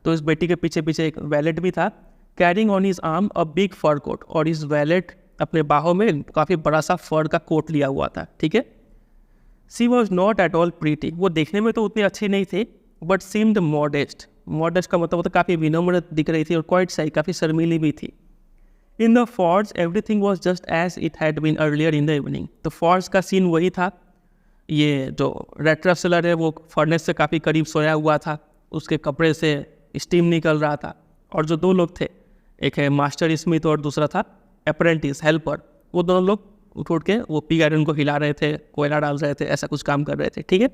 तो इस बेटी के पीछे पीछे एक वैलेट भी था, carrying on his arm a big fur coat, और इस वैलेट अपने बाहों में काफ़ी बड़ा सा फर का कोट लिया हुआ था, ठीक है। She was not at all pretty, वो देखने में तो उतनी अच्छी नहीं थी, बट सीम्ड मॉडेस्ट। मॉडेस्ट का मतलब काफ़ी विनम्र दिख रही थी और क्वाइट सही, काफ़ी शर्मीली भी थी। In the forge everything was just as it had been earlier in the evening. तो फॉर्ज का सीन वही था, ये जो रैट ट्रैप सेलर है वो फर्नेस से काफ़ी करीब सोया हुआ था, उसके कपड़े से स्टीम निकल रहा था, और जो दो लोग थे, एक है मास्टर स्मिथ और दूसरा था अप्रेंटिस हेल्पर, वो दोनों लोग उठ के वो पिग आयरन को हिला रहे थे, कोयला डाल रहे थे, ऐसा कुछ काम कर रहे थे, ठीक है।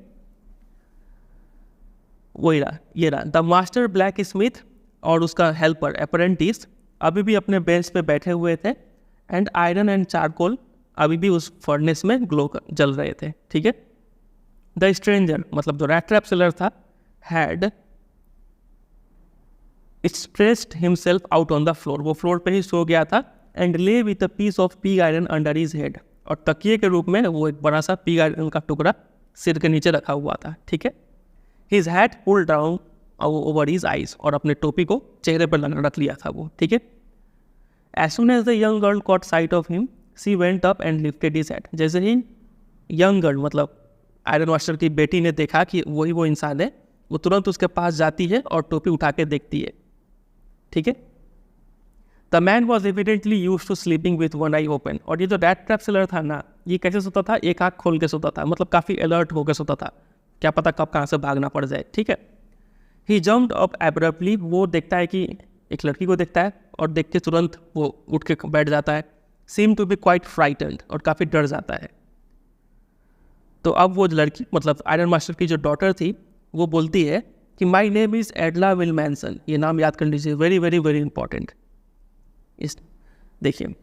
वही रहा, ये रहा द मास्टर ब्लैक स्मिथ और उसका हेल्पर अप्रेंटिस अभी भी अपने बेंच पे बैठे हुए थे, एंड आयरन एंड चारकोल अभी भी उस फर्नेस में जल रहे थे, ठीक है। द स्ट्रेंजर मतलब जो रैट ट्रैप सेलर था had stressed himself out on the floor, वो फ्लोर पे ही सो गया था, and lay with a piece of pig iron under his head, और तकिए के रूप में वो एक बड़ा सा पिग आयरन का टुकड़ा सिर के नीचे रखा हुआ था, ठीक है। His hat pulled down over his eyes, और अपने टोपी को चेहरे पर रख लिया था वो, ठीक है। As soon as the young girl caught sight of him she went up and lifted his head. जैसे ही यंग गर्ल मतलब आयरन मास्टर की बेटी ने देखा कि वही वो इंसान है, वो तुरंत उसके पास जाती है और टोपी उठा के देखती है, ठीक है। The man was evidently used to sleeping with one eye open, और ये जो रैट ट्रैप सेलर था ना, ये कैसे सोता था, एक आँख खोल के सोता था, मतलब काफ़ी अलर्ट होकर सोता था, क्या पता कब कहाँ से भागना पड़ जाए, ठीक है। ही जम्प्ड अप एब्रप्टली, वो देखता है कि एक लड़की को देखता है और देख के तुरंत वो उठ के बैठ जाता है। Seem to be quite frightened, और काफ़ी डर जाता है। तो अब वो लड़की मतलब आयरन मास्टर की जो डॉटर थी वो बोलती है कि माई नेम इज़ एडला विलमैनसन, ये नाम याद कर लीजिए, वेरी वेरी वेरी इंपॉर्टेंट। इस देखिए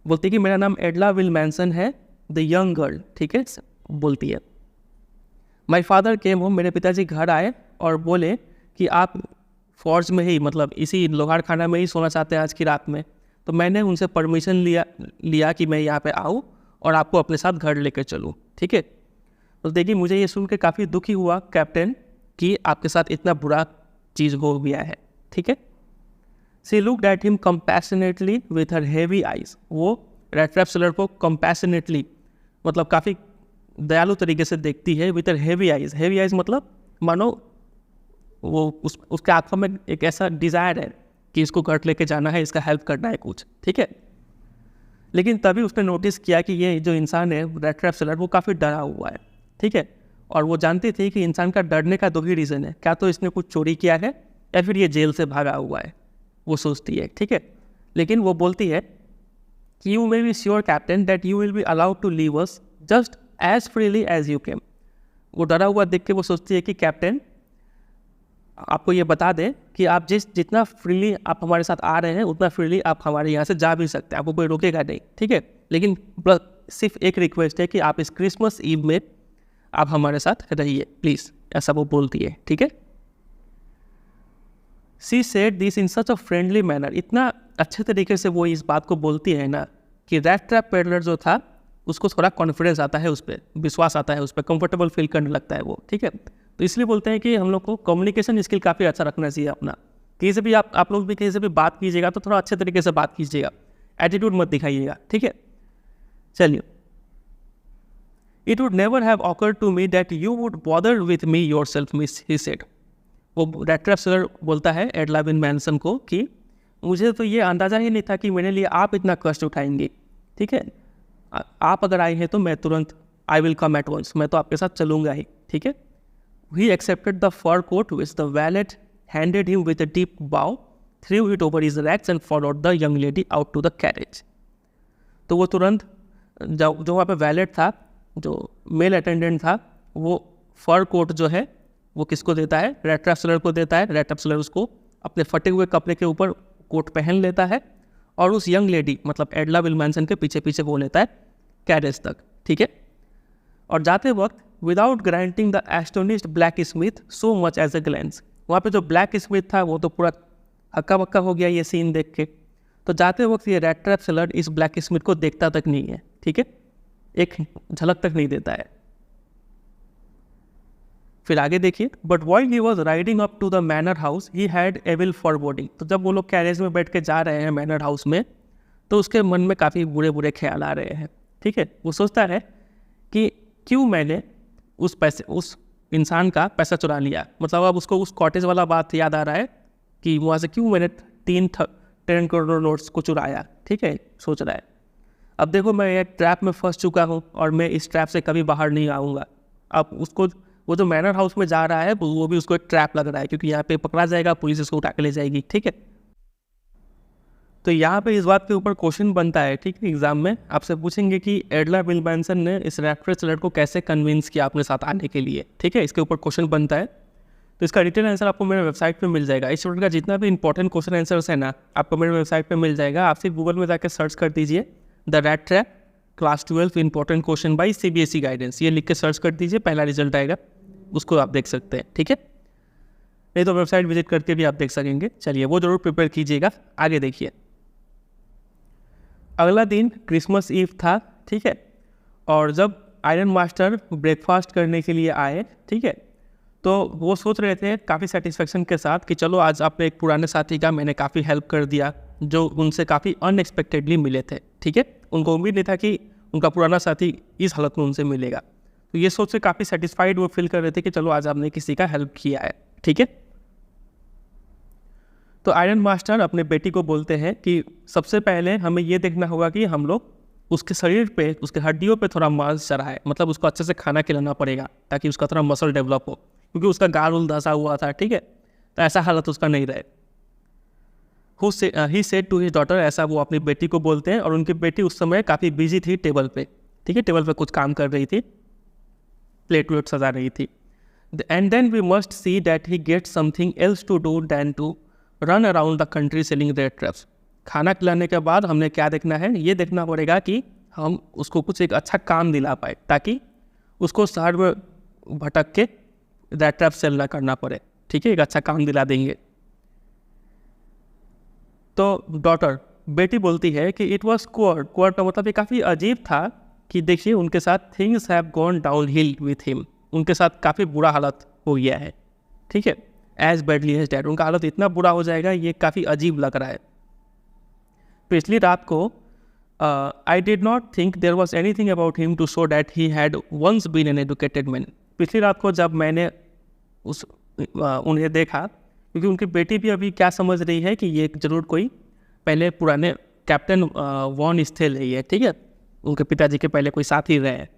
बोलती है कि मेरा नाम एडला विलमैनसन है, द यंग गर्ल, ठीक है, बोलती है। माई फादर केम होम, मेरे पिताजी घर आए और बोले कि आप फौज में ही मतलब इसी लोहार खाना में ही सोना चाहते हैं आज की रात में। तो मैंने उनसे परमिशन लिया कि मैं यहाँ पे आऊँ और आपको अपने साथ घर लेकर चलूँ, ठीक है। तो देखिए मुझे ये सुन के काफ़ी दुखी हुआ कैप्टन कि आपके साथ इतना बुरा चीज़ हो गया है, ठीक है। She looked at him compassionately with her heavy eyes, वो रैट ट्रैप सेलर को कंपैशनेटली मतलब काफ़ी दयालु तरीके से देखती है, with her heavy eyes. Heavy eyes मतलब मानो वो उसके आंखों में एक ऐसा डिज़ायर है कि इसको घर लेके जाना है, इसका हेल्प करना है कुछ, ठीक है। लेकिन तभी उसने नोटिस किया कि ये जो इंसान है रैट ट्रैप सेलर, वो काफ़ी डरा हुआ है, ठीक है। और वो जानती थी कि इंसान का डरने का दो ही रीज़न है, क्या तो इसने कुछ चोरी किया है या फिर ये जेल से भागा हुआ है, वो सोचती है, ठीक है। लेकिन वो बोलती है कि you may be sure captain that you will be allowed to leave us just as freely as you came. वो डरा हुआ देख के वो सोचती है कि कैप्टन आपको ये बता दें कि आप जितना फ्रीली आप हमारे साथ आ रहे हैं उतना फ्रीली आप हमारे यहाँ से जा भी सकते हैं, आपको कोई रोकेगा नहीं, ठीक है। लेकिन सिर्फ एक रिक्वेस्ट है कि आप इस क्रिसमस ईव में आप हमारे साथ रहिए प्लीज़, ऐसा वो बोलती है, ठीक है। She said this in such a friendly manner, इतना अच्छे तरीके से वो इस बात को बोलती है ना कि रैट ट्रैप पेडलर जो था उसको थोड़ा कॉन्फिडेंस आता है, उस पर विश्वास आता है, उस पर कंफर्टेबल फील करने लगता है वो, ठीक है। तो इसलिए बोलते हैं कि हम लोग को कम्युनिकेशन स्किल काफ़ी अच्छा रखना चाहिए अपना, कहीं से भी आप लोग भी कहीं से भी बात कीजिएगा तो थोड़ा अच्छे तरीके से बात कीजिएगा, एटीट्यूड मत दिखाइएगा, ठीक है। चलिए, it would never have occurred to me that you would bother with me yourself, miss he said. वो रैट ट्रैप सेलर बोलता है एड लाविन मैनसन को कि मुझे तो ये अंदाज़ा ही नहीं था कि मेरे लिए आप इतना कष्ट उठाएंगे, ठीक है। आप अगर आए हैं तो मैं तुरंत I will come at once, मैं तो आपके साथ चलूँगा ही, ठीक है। He accepted the fur coat which the valet handed him with a deep bow, threw it over his rags and followed the young lady out to the carriage. तो वो तुरंत जो वहाँ पे वैलेट था, जो मेल अटेंडेंट था, वो फर कोट जो है वो किसको देता है, रैट ट्रैप सेलर को देता है। रैट ट्रैप सेलर उसको अपने फटे हुए कपड़े के ऊपर कोट पहन लेता है और उस यंग लेडी मतलब एडला विल्मैनसन के पीछे पीछे वो लेता है कैरेज तक, ठीक है। और जाते वक्त without granting the astonished blacksmith so much as a glance, वहाँ पे जो ब्लैक स्मिथ था वो तो पूरा हक्का बक्का हो गया ये सीन देख के। तो जाते वक्त ये रैट ट्रैप सेलर इस ब्लैक स्मिथ को देखता तक नहीं है, ठीक है, एक झलक तक नहीं देता है। फिर आगे देखिए, but while he was riding up to the manor house he had evil forebodings जब वो लोग कैरेज में बैठ के जा रहे हैं मैनर हाउस में, तो उसके मन में काफ़ी बुरे बुरे ख्याल आ रहे हैं, ठीक है। वो सोचता है कि क्यों मैंने उस इंसान का पैसा चुरा लिया, मतलब अब उसको उस कॉटेज वाला बात याद आ रहा है कि वहाँ से क्यों मैंने 10 करोड़ नोट्स को चुराया, ठीक है, सोच रहा है। अब देखो मैं एक ट्रैप में फंस चुका हूँ और मैं इस ट्रैप से कभी बाहर नहीं आऊँगा। अब उसको वो जो मैनर हाउस में जा रहा है वो भी उसको एक ट्रैप लग रहा है, क्योंकि यहाँ पे पकड़ा जाएगा, पुलिस उसको उठा के ले जाएगी, ठीक है। तो यहाँ पे इस बात के ऊपर क्वेश्चन बनता है, ठीक है, एग्जाम में आपसे पूछेंगे कि एडला विल्मैनसन ने इस रैट ट्रैप सेलर को कैसे कन्विंस किया अपने साथ आने के लिए, ठीक है, इसके ऊपर क्वेश्चन बनता है। तो इसका डिटेल आंसर आपको मेरे वेबसाइट पे मिल जाएगा। इस स्टूडेंट का जितना भी इंपॉर्टेंट क्वेश्चन आंसर्स है ना, आपको मेरे वेबसाइट पे मिल जाएगा। आप सिर्फ गूगल में जाकर सर्च कर दीजिए the rat trap class 12 important question by CBSE guidance, ये लिख के सर्च कर दीजिए, पहला रिजल्ट आएगा, उसको आप देख सकते हैं, ठीक है। नहीं तो वेबसाइट विजिट करके भी आप देख सकेंगे। चलिए वो जरूर प्रिपेयर कीजिएगा। आगे देखिए, अगला दिन क्रिसमस ईव था, ठीक है, और जब आयरन मास्टर ब्रेकफास्ट करने के लिए आए, ठीक है, तो वो सोच रहे थे काफ़ी सेटिस्फेक्शन के साथ कि चलो आज अपने एक पुराने साथी का मैंने काफ़ी हेल्प कर दिया, जो उनसे काफ़ी अनएक्सपेक्टेडली मिले थे, ठीक है। उनको उम्मीद नहीं था कि उनका पुराना साथी इस हालत में उनसे मिलेगा। तो ये सोच से काफ़ी सेटिस्फाइड वो फील कर रहे थे कि चलो आज आपने किसी का हेल्प किया है, ठीक है। तो आयरन मास्टर अपने बेटी को बोलते हैं कि सबसे पहले हमें ये देखना होगा कि हम लोग उसके शरीर पे, उसके हड्डियों पे थोड़ा मांस चढ़ाए, मतलब उसको अच्छे से खाना खिलाना पड़ेगा ताकि उसका थोड़ा मसल डेवलप हो, क्योंकि उसका गाल उल धंसा हुआ था, ठीक है, तो ऐसा हालत उसका नहीं रहे। He said to his daughter, ऐसा वो अपनी बेटी को बोलते हैं। और उनकी बेटी उस समय काफ़ी बिजी थी टेबल पे, ठीक है, टेबल पे कुछ काम कर रही थी, प्लेट वेट सजा रही थी। And then we must see that he get something else to do than to run around the country selling rat traps. खाना खिलाने के बाद हमने क्या देखना है, ये देखना पड़ेगा कि हम उसको कुछ एक अच्छा काम दिला पाए ताकि उसको शहर में भटक के रैट ट्रैप सेल ना करना पड़े, ठीक है, एक अच्छा काम दिला देंगे। तो डॉटर, बेटी बोलती है कि इट वॉज क्वर्ड, क्वर्ड का मतलब ये काफ़ी अजीब था कि देखिए उनके साथ things have gone down hill with him, उनके साथ काफ़ी बुरा हालत हो गया है, ठीक है, एज बैडली एज डैड, उनका हालत इतना बुरा हो जाएगा, ये काफ़ी अजीब लग रहा है। पिछली रात को I did not think there was anything about him to show that he had once been an educated man. पिछली रात को जब मैंने उन्हें देखा, क्योंकि उनकी बेटी भी अभी क्या समझ रही है कि ये जरूर कोई पहले पुराने कैप्टन वॉन स्थेल है ये, ठीक है, उनके पिताजी के पहले कोई साथी रहे हैं।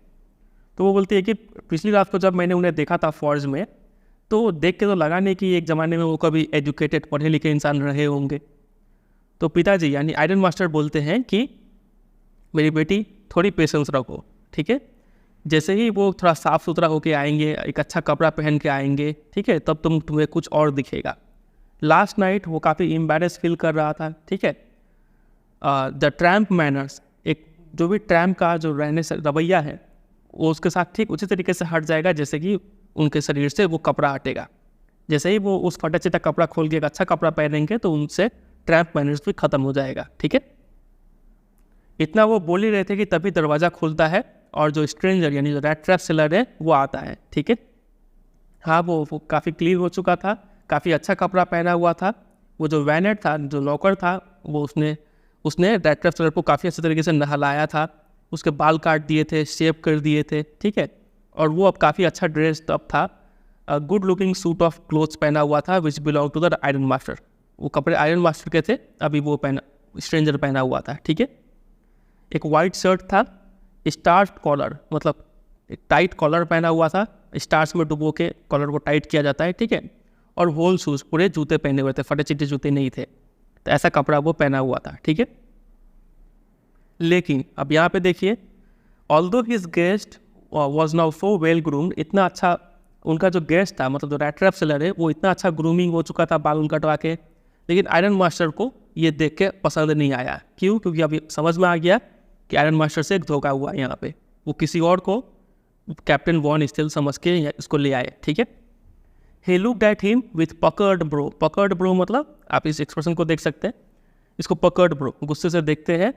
तो वो बोलती है कि पिछली रात को जब मैंने उन्हें देखा था फौज में, तो देख के तो लगा नहीं कि एक ज़माने में वो कभी एजुकेटेड पढ़े लिखे इंसान रहे होंगे। तो पिताजी यानी आयरन मास्टर बोलते हैं कि मेरी बेटी थोड़ी पेशेंस रखो, ठीक है, जैसे ही वो थोड़ा साफ़ सुथरा होके आएंगे, एक अच्छा कपड़ा पहन के आएंगे, ठीक है, तब तुम्हें कुछ और दिखेगा। लास्ट नाइट वो काफ़ी एम्बैरेस फील कर रहा था, ठीक है। द ट्रैम्प मैनर्स, एक जो भी ट्रैम्प का जो रहने से रवैया है वो उसके साथ ठीक उसी तरीके से हट जाएगा जैसे कि उनके शरीर से वो कपड़ा हटेगा। जैसे ही वो उस फटा चिटा कपड़ा खोल के एक अच्छा कपड़ा पहनेंगे तो उनसे ट्रैम्प मैनर्स भी ख़त्म हो जाएगा, ठीक है। इतना वो बोल ही रहे थे कि तभी दरवाज़ा खुलता है और जो स्ट्रेंजर यानी जो रैट ट्रैप सेलर है वो आता है, ठीक है। हाँ, वो काफ़ी क्लीन हो चुका था, काफ़ी अच्छा कपड़ा पहना हुआ था, वो जो वैनेट था, जो नौकर था, वो उसने रैट ट्रैप सेलर को काफ़ी अच्छे तरीके से नहलाया था, उसके बाल काट दिए थे, शेव कर दिए थे, ठीक है। और वो अब काफ़ी अच्छा ड्रेस्ड अप था, good looking suit of clothes पहना हुआ था which belong to the iron master. वो कपड़े आयरन मास्टर के थे, अभी वो स्ट्रेंजर पहना हुआ था, ठीक है। एक वाइट शर्ट था, स्टार्च कॉलर, मतलब एक टाइट कॉलर पहना हुआ था, स्टार्च में डुबो के कॉलर को टाइट किया जाता है, ठीक है। और होल शूज़, पूरे जूते पहने हुए थे, फटे चिट्टे जूते नहीं थे, तो ऐसा कपड़ा वो पहना हुआ था, ठीक है। लेकिन अब यहाँ पे देखिए, although his guest was now so well groomed, इतना अच्छा उनका जो गेस्ट था, मतलब जो रैट ट्रैप सेलर है, वो इतना अच्छा ग्रूमिंग हो चुका था बाल कटवा के, लेकिन आयरन मास्टर को ये देख के पसंद नहीं आया। क्यों? क्योंकि अभी समझ में आ गया कि आयरन मास्टर से एक धोखा हुआ है यहाँ पे। वो किसी और को कैप्टन वॉन स्टील समझ के इसको ले आए, ठीक है। ही looked at him with puckered bro. Puckered bro मतलब आप इस एक्सप्रेशन को देख सकते हैं, इसको पकर्ड ब्रो, गुस्से से देखते हैं।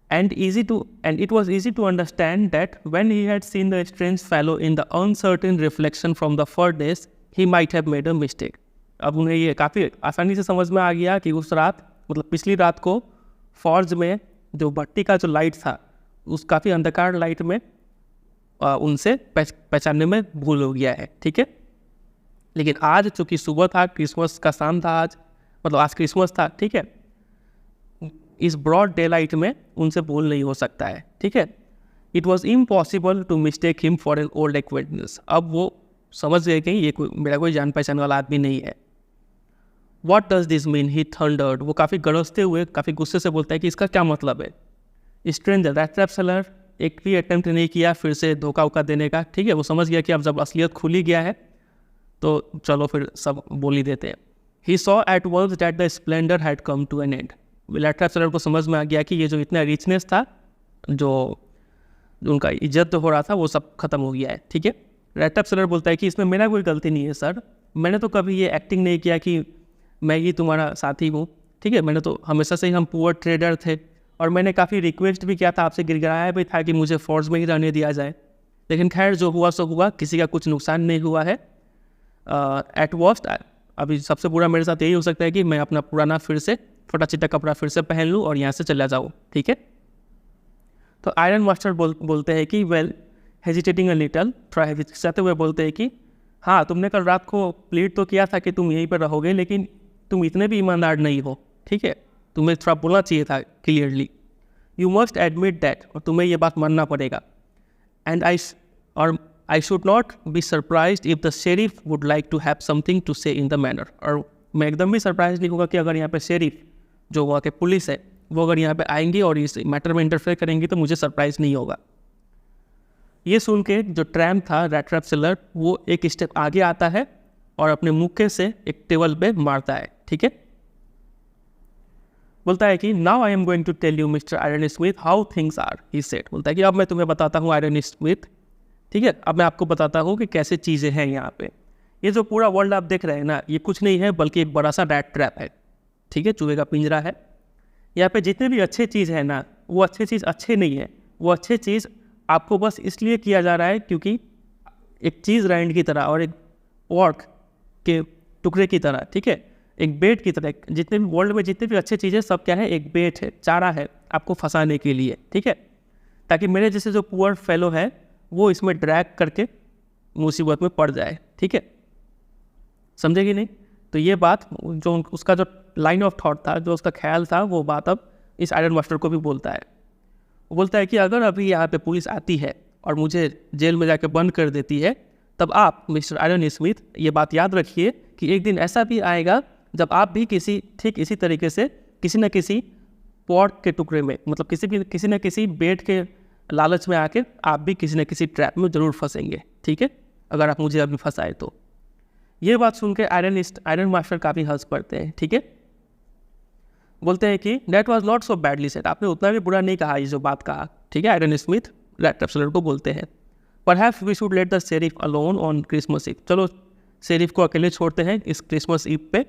And it was easy to understand that when he had seen the strange fellow in the uncertain reflection from the furnace, he might have made a mistake. अब उन्हें ये काफ़ी आसानी से समझ में आ गया कि उस रात, मतलब पिछली रात को फॉर्ज में जो भट्टी का जो लाइट था, उस काफ़ी अंधकार लाइट में उनसे पहचानने में भूल हो गया है, ठीक है। लेकिन आज चूँकि सुबह था, क्रिसमस का शाम था आज, मतलब आज क्रिसमस था, ठीक है, इस ब्रॉड डे लाइट में उनसे भूल नहीं हो सकता है, ठीक है। It was impossible to mistake him for an old acquaintance. अब वो समझ गए कि ये मेरा कोई जान पहचान वाला आदमी नहीं है। What does this mean? He thundered. वो काफ़ी गरजते हुए, काफ़ी गुस्से से बोलता है कि इसका क्या मतलब है। स्ट्रेंजर, रैट ट्रैप सेलर, एक भी अटेम्प्ट नहीं किया फिर से धोखा उका देने का, ठीक है। वो समझ गया कि अब जब असलियत खुल ही गया है तो चलो फिर सब बोल ही देते हैं। He saw at once that the splendour had come to an end. Rat trap seller को समझ में आ गया कि ये जो इतना रिचनेस था, जो उनका इज्जत हो रहा था, वो सब खत्म हो गया है, ठीक है। रैट ट्रैप सेलर बोलता है कि इसमें मेरा कोई गलती नहीं है सर, मैंने तो कभी ये एक्टिंग नहीं किया कि मैं ही तुम्हारा साथी हूँ, ठीक है। मैंने तो हमेशा से ही, हम पुअर ट्रेडर थे, और मैंने काफ़ी रिक्वेस्ट भी किया था आपसे, गिड़गिड़ाया भी था कि मुझे फौज में ही रहने दिया जाए, लेकिन खैर जो हुआ सो हुआ, किसी का कुछ नुकसान नहीं हुआ है। एट वर्स्ट अभी सबसे बुरा मेरे साथ यही हो सकता है कि मैं अपना पुराना फिर से फटा चिट्टा कपड़ा फिर से पहन लूँ और यहाँ से चला जाऊँ, ठीक है। तो आयरन मास्टर बोलते हैं कि वेल, हेजिटेटिंग अ लिटल, थोड़ा हिचकिचाते हुए बोलते हैं कि हाँ, तुमने कल रात को प्लीड तो किया था कि तुम यहीं पर रहोगे, लेकिन तुम इतने भी ईमानदार नहीं हो, ठीक है। तुम्हें थोड़ा बोलना चाहिए था clearly. You must admit that, और तुम्हें ये बात मानना पड़ेगा। And I should not be surprised if the sheriff would like to have something to say in the manner. और मैं एकदम भी सरप्राइज नहीं होगा कि अगर यहाँ पे शेरिफ, जो वहाँ के पुलिस है, वो अगर यहाँ पे आएंगी और इस मैटर में इंटरफेयर करेंगी तो मुझे सरप्राइज नहीं होगा। ये सुन के जो ट्रैम्प था, रैट ट्रैप सेलर, वो एक स्टेप आगे आता है और अपने मुक्के से एक टेबल पे मारता है, ठीक है। बोलता है कि now I am going to tell you mister iron smith how things are, he said. बोलता है कि अब मैं तुम्हें बताता हूँ आयरन स्मिथ, ठीक है, अब मैं आपको बताता हूँ कि कैसे चीज़ें हैं यहाँ पे। ये जो पूरा वर्ल्ड आप देख रहे हैं ना, ये कुछ नहीं है बल्कि एक बड़ा सा रैट ट्रैप है, ठीक है, चूहे का पिंजरा है। यहाँ पे जितने भी अच्छे चीज़ है ना, वो अच्छे चीज़ अच्छे नहीं है, वो अच्छे चीज़ आपको बस इसलिए किया जा रहा है क्योंकि एक चीज़ राइंड की तरह और एक वर्क के टुकड़े की तरह, ठीक है, एक बेट की तरह, जितने भी वर्ल्ड में जितने भी अच्छे चीज़ें, सब क्या है, एक बेट है, चारा है आपको फंसाने के लिए, ठीक है, ताकि मेरे जैसे जो पुअर फेलो है वो इसमें ड्रैग करके मुसीबत में पड़ जाए, ठीक है, समझेगी नहीं। तो ये बात जो उसका जो लाइन ऑफ थॉट था, जो उसका ख्याल था, वो बात अब इस आयरन मास्टर को भी बोलता है। वो बोलता है कि अगर अभी यहाँ पे पुलिस आती है और मुझे जेल में जाकर बंद कर देती है, तब आप मिस्टर आयरन स्मिथ ये बात याद रखिए कि एक दिन ऐसा भी आएगा जब आप भी ठीक इसी तरीके से किसी न किसी पॉट के टुकड़े में, मतलब किसी न किसी बेट के लालच में आके आप भी किसी न किसी ट्रैप में ज़रूर फंसेंगे, ठीक है, अगर आप मुझे अभी फंसाए तो। ये बात सुन के आयरन मास्टर काफ़ी हंस पड़ते हैं, ठीक है। बोलते हैं कि that was not so badly said, आपने उतना भी बुरा नहीं कहा ये जो बात कहा, ठीक है। Iron smith rat trap seller को बोलते हैं, perhaps we should let the sheriff alone on Christmas Eve, चलो शेरिफ को अकेले छोड़ते हैं इस क्रिसमस ईव पे,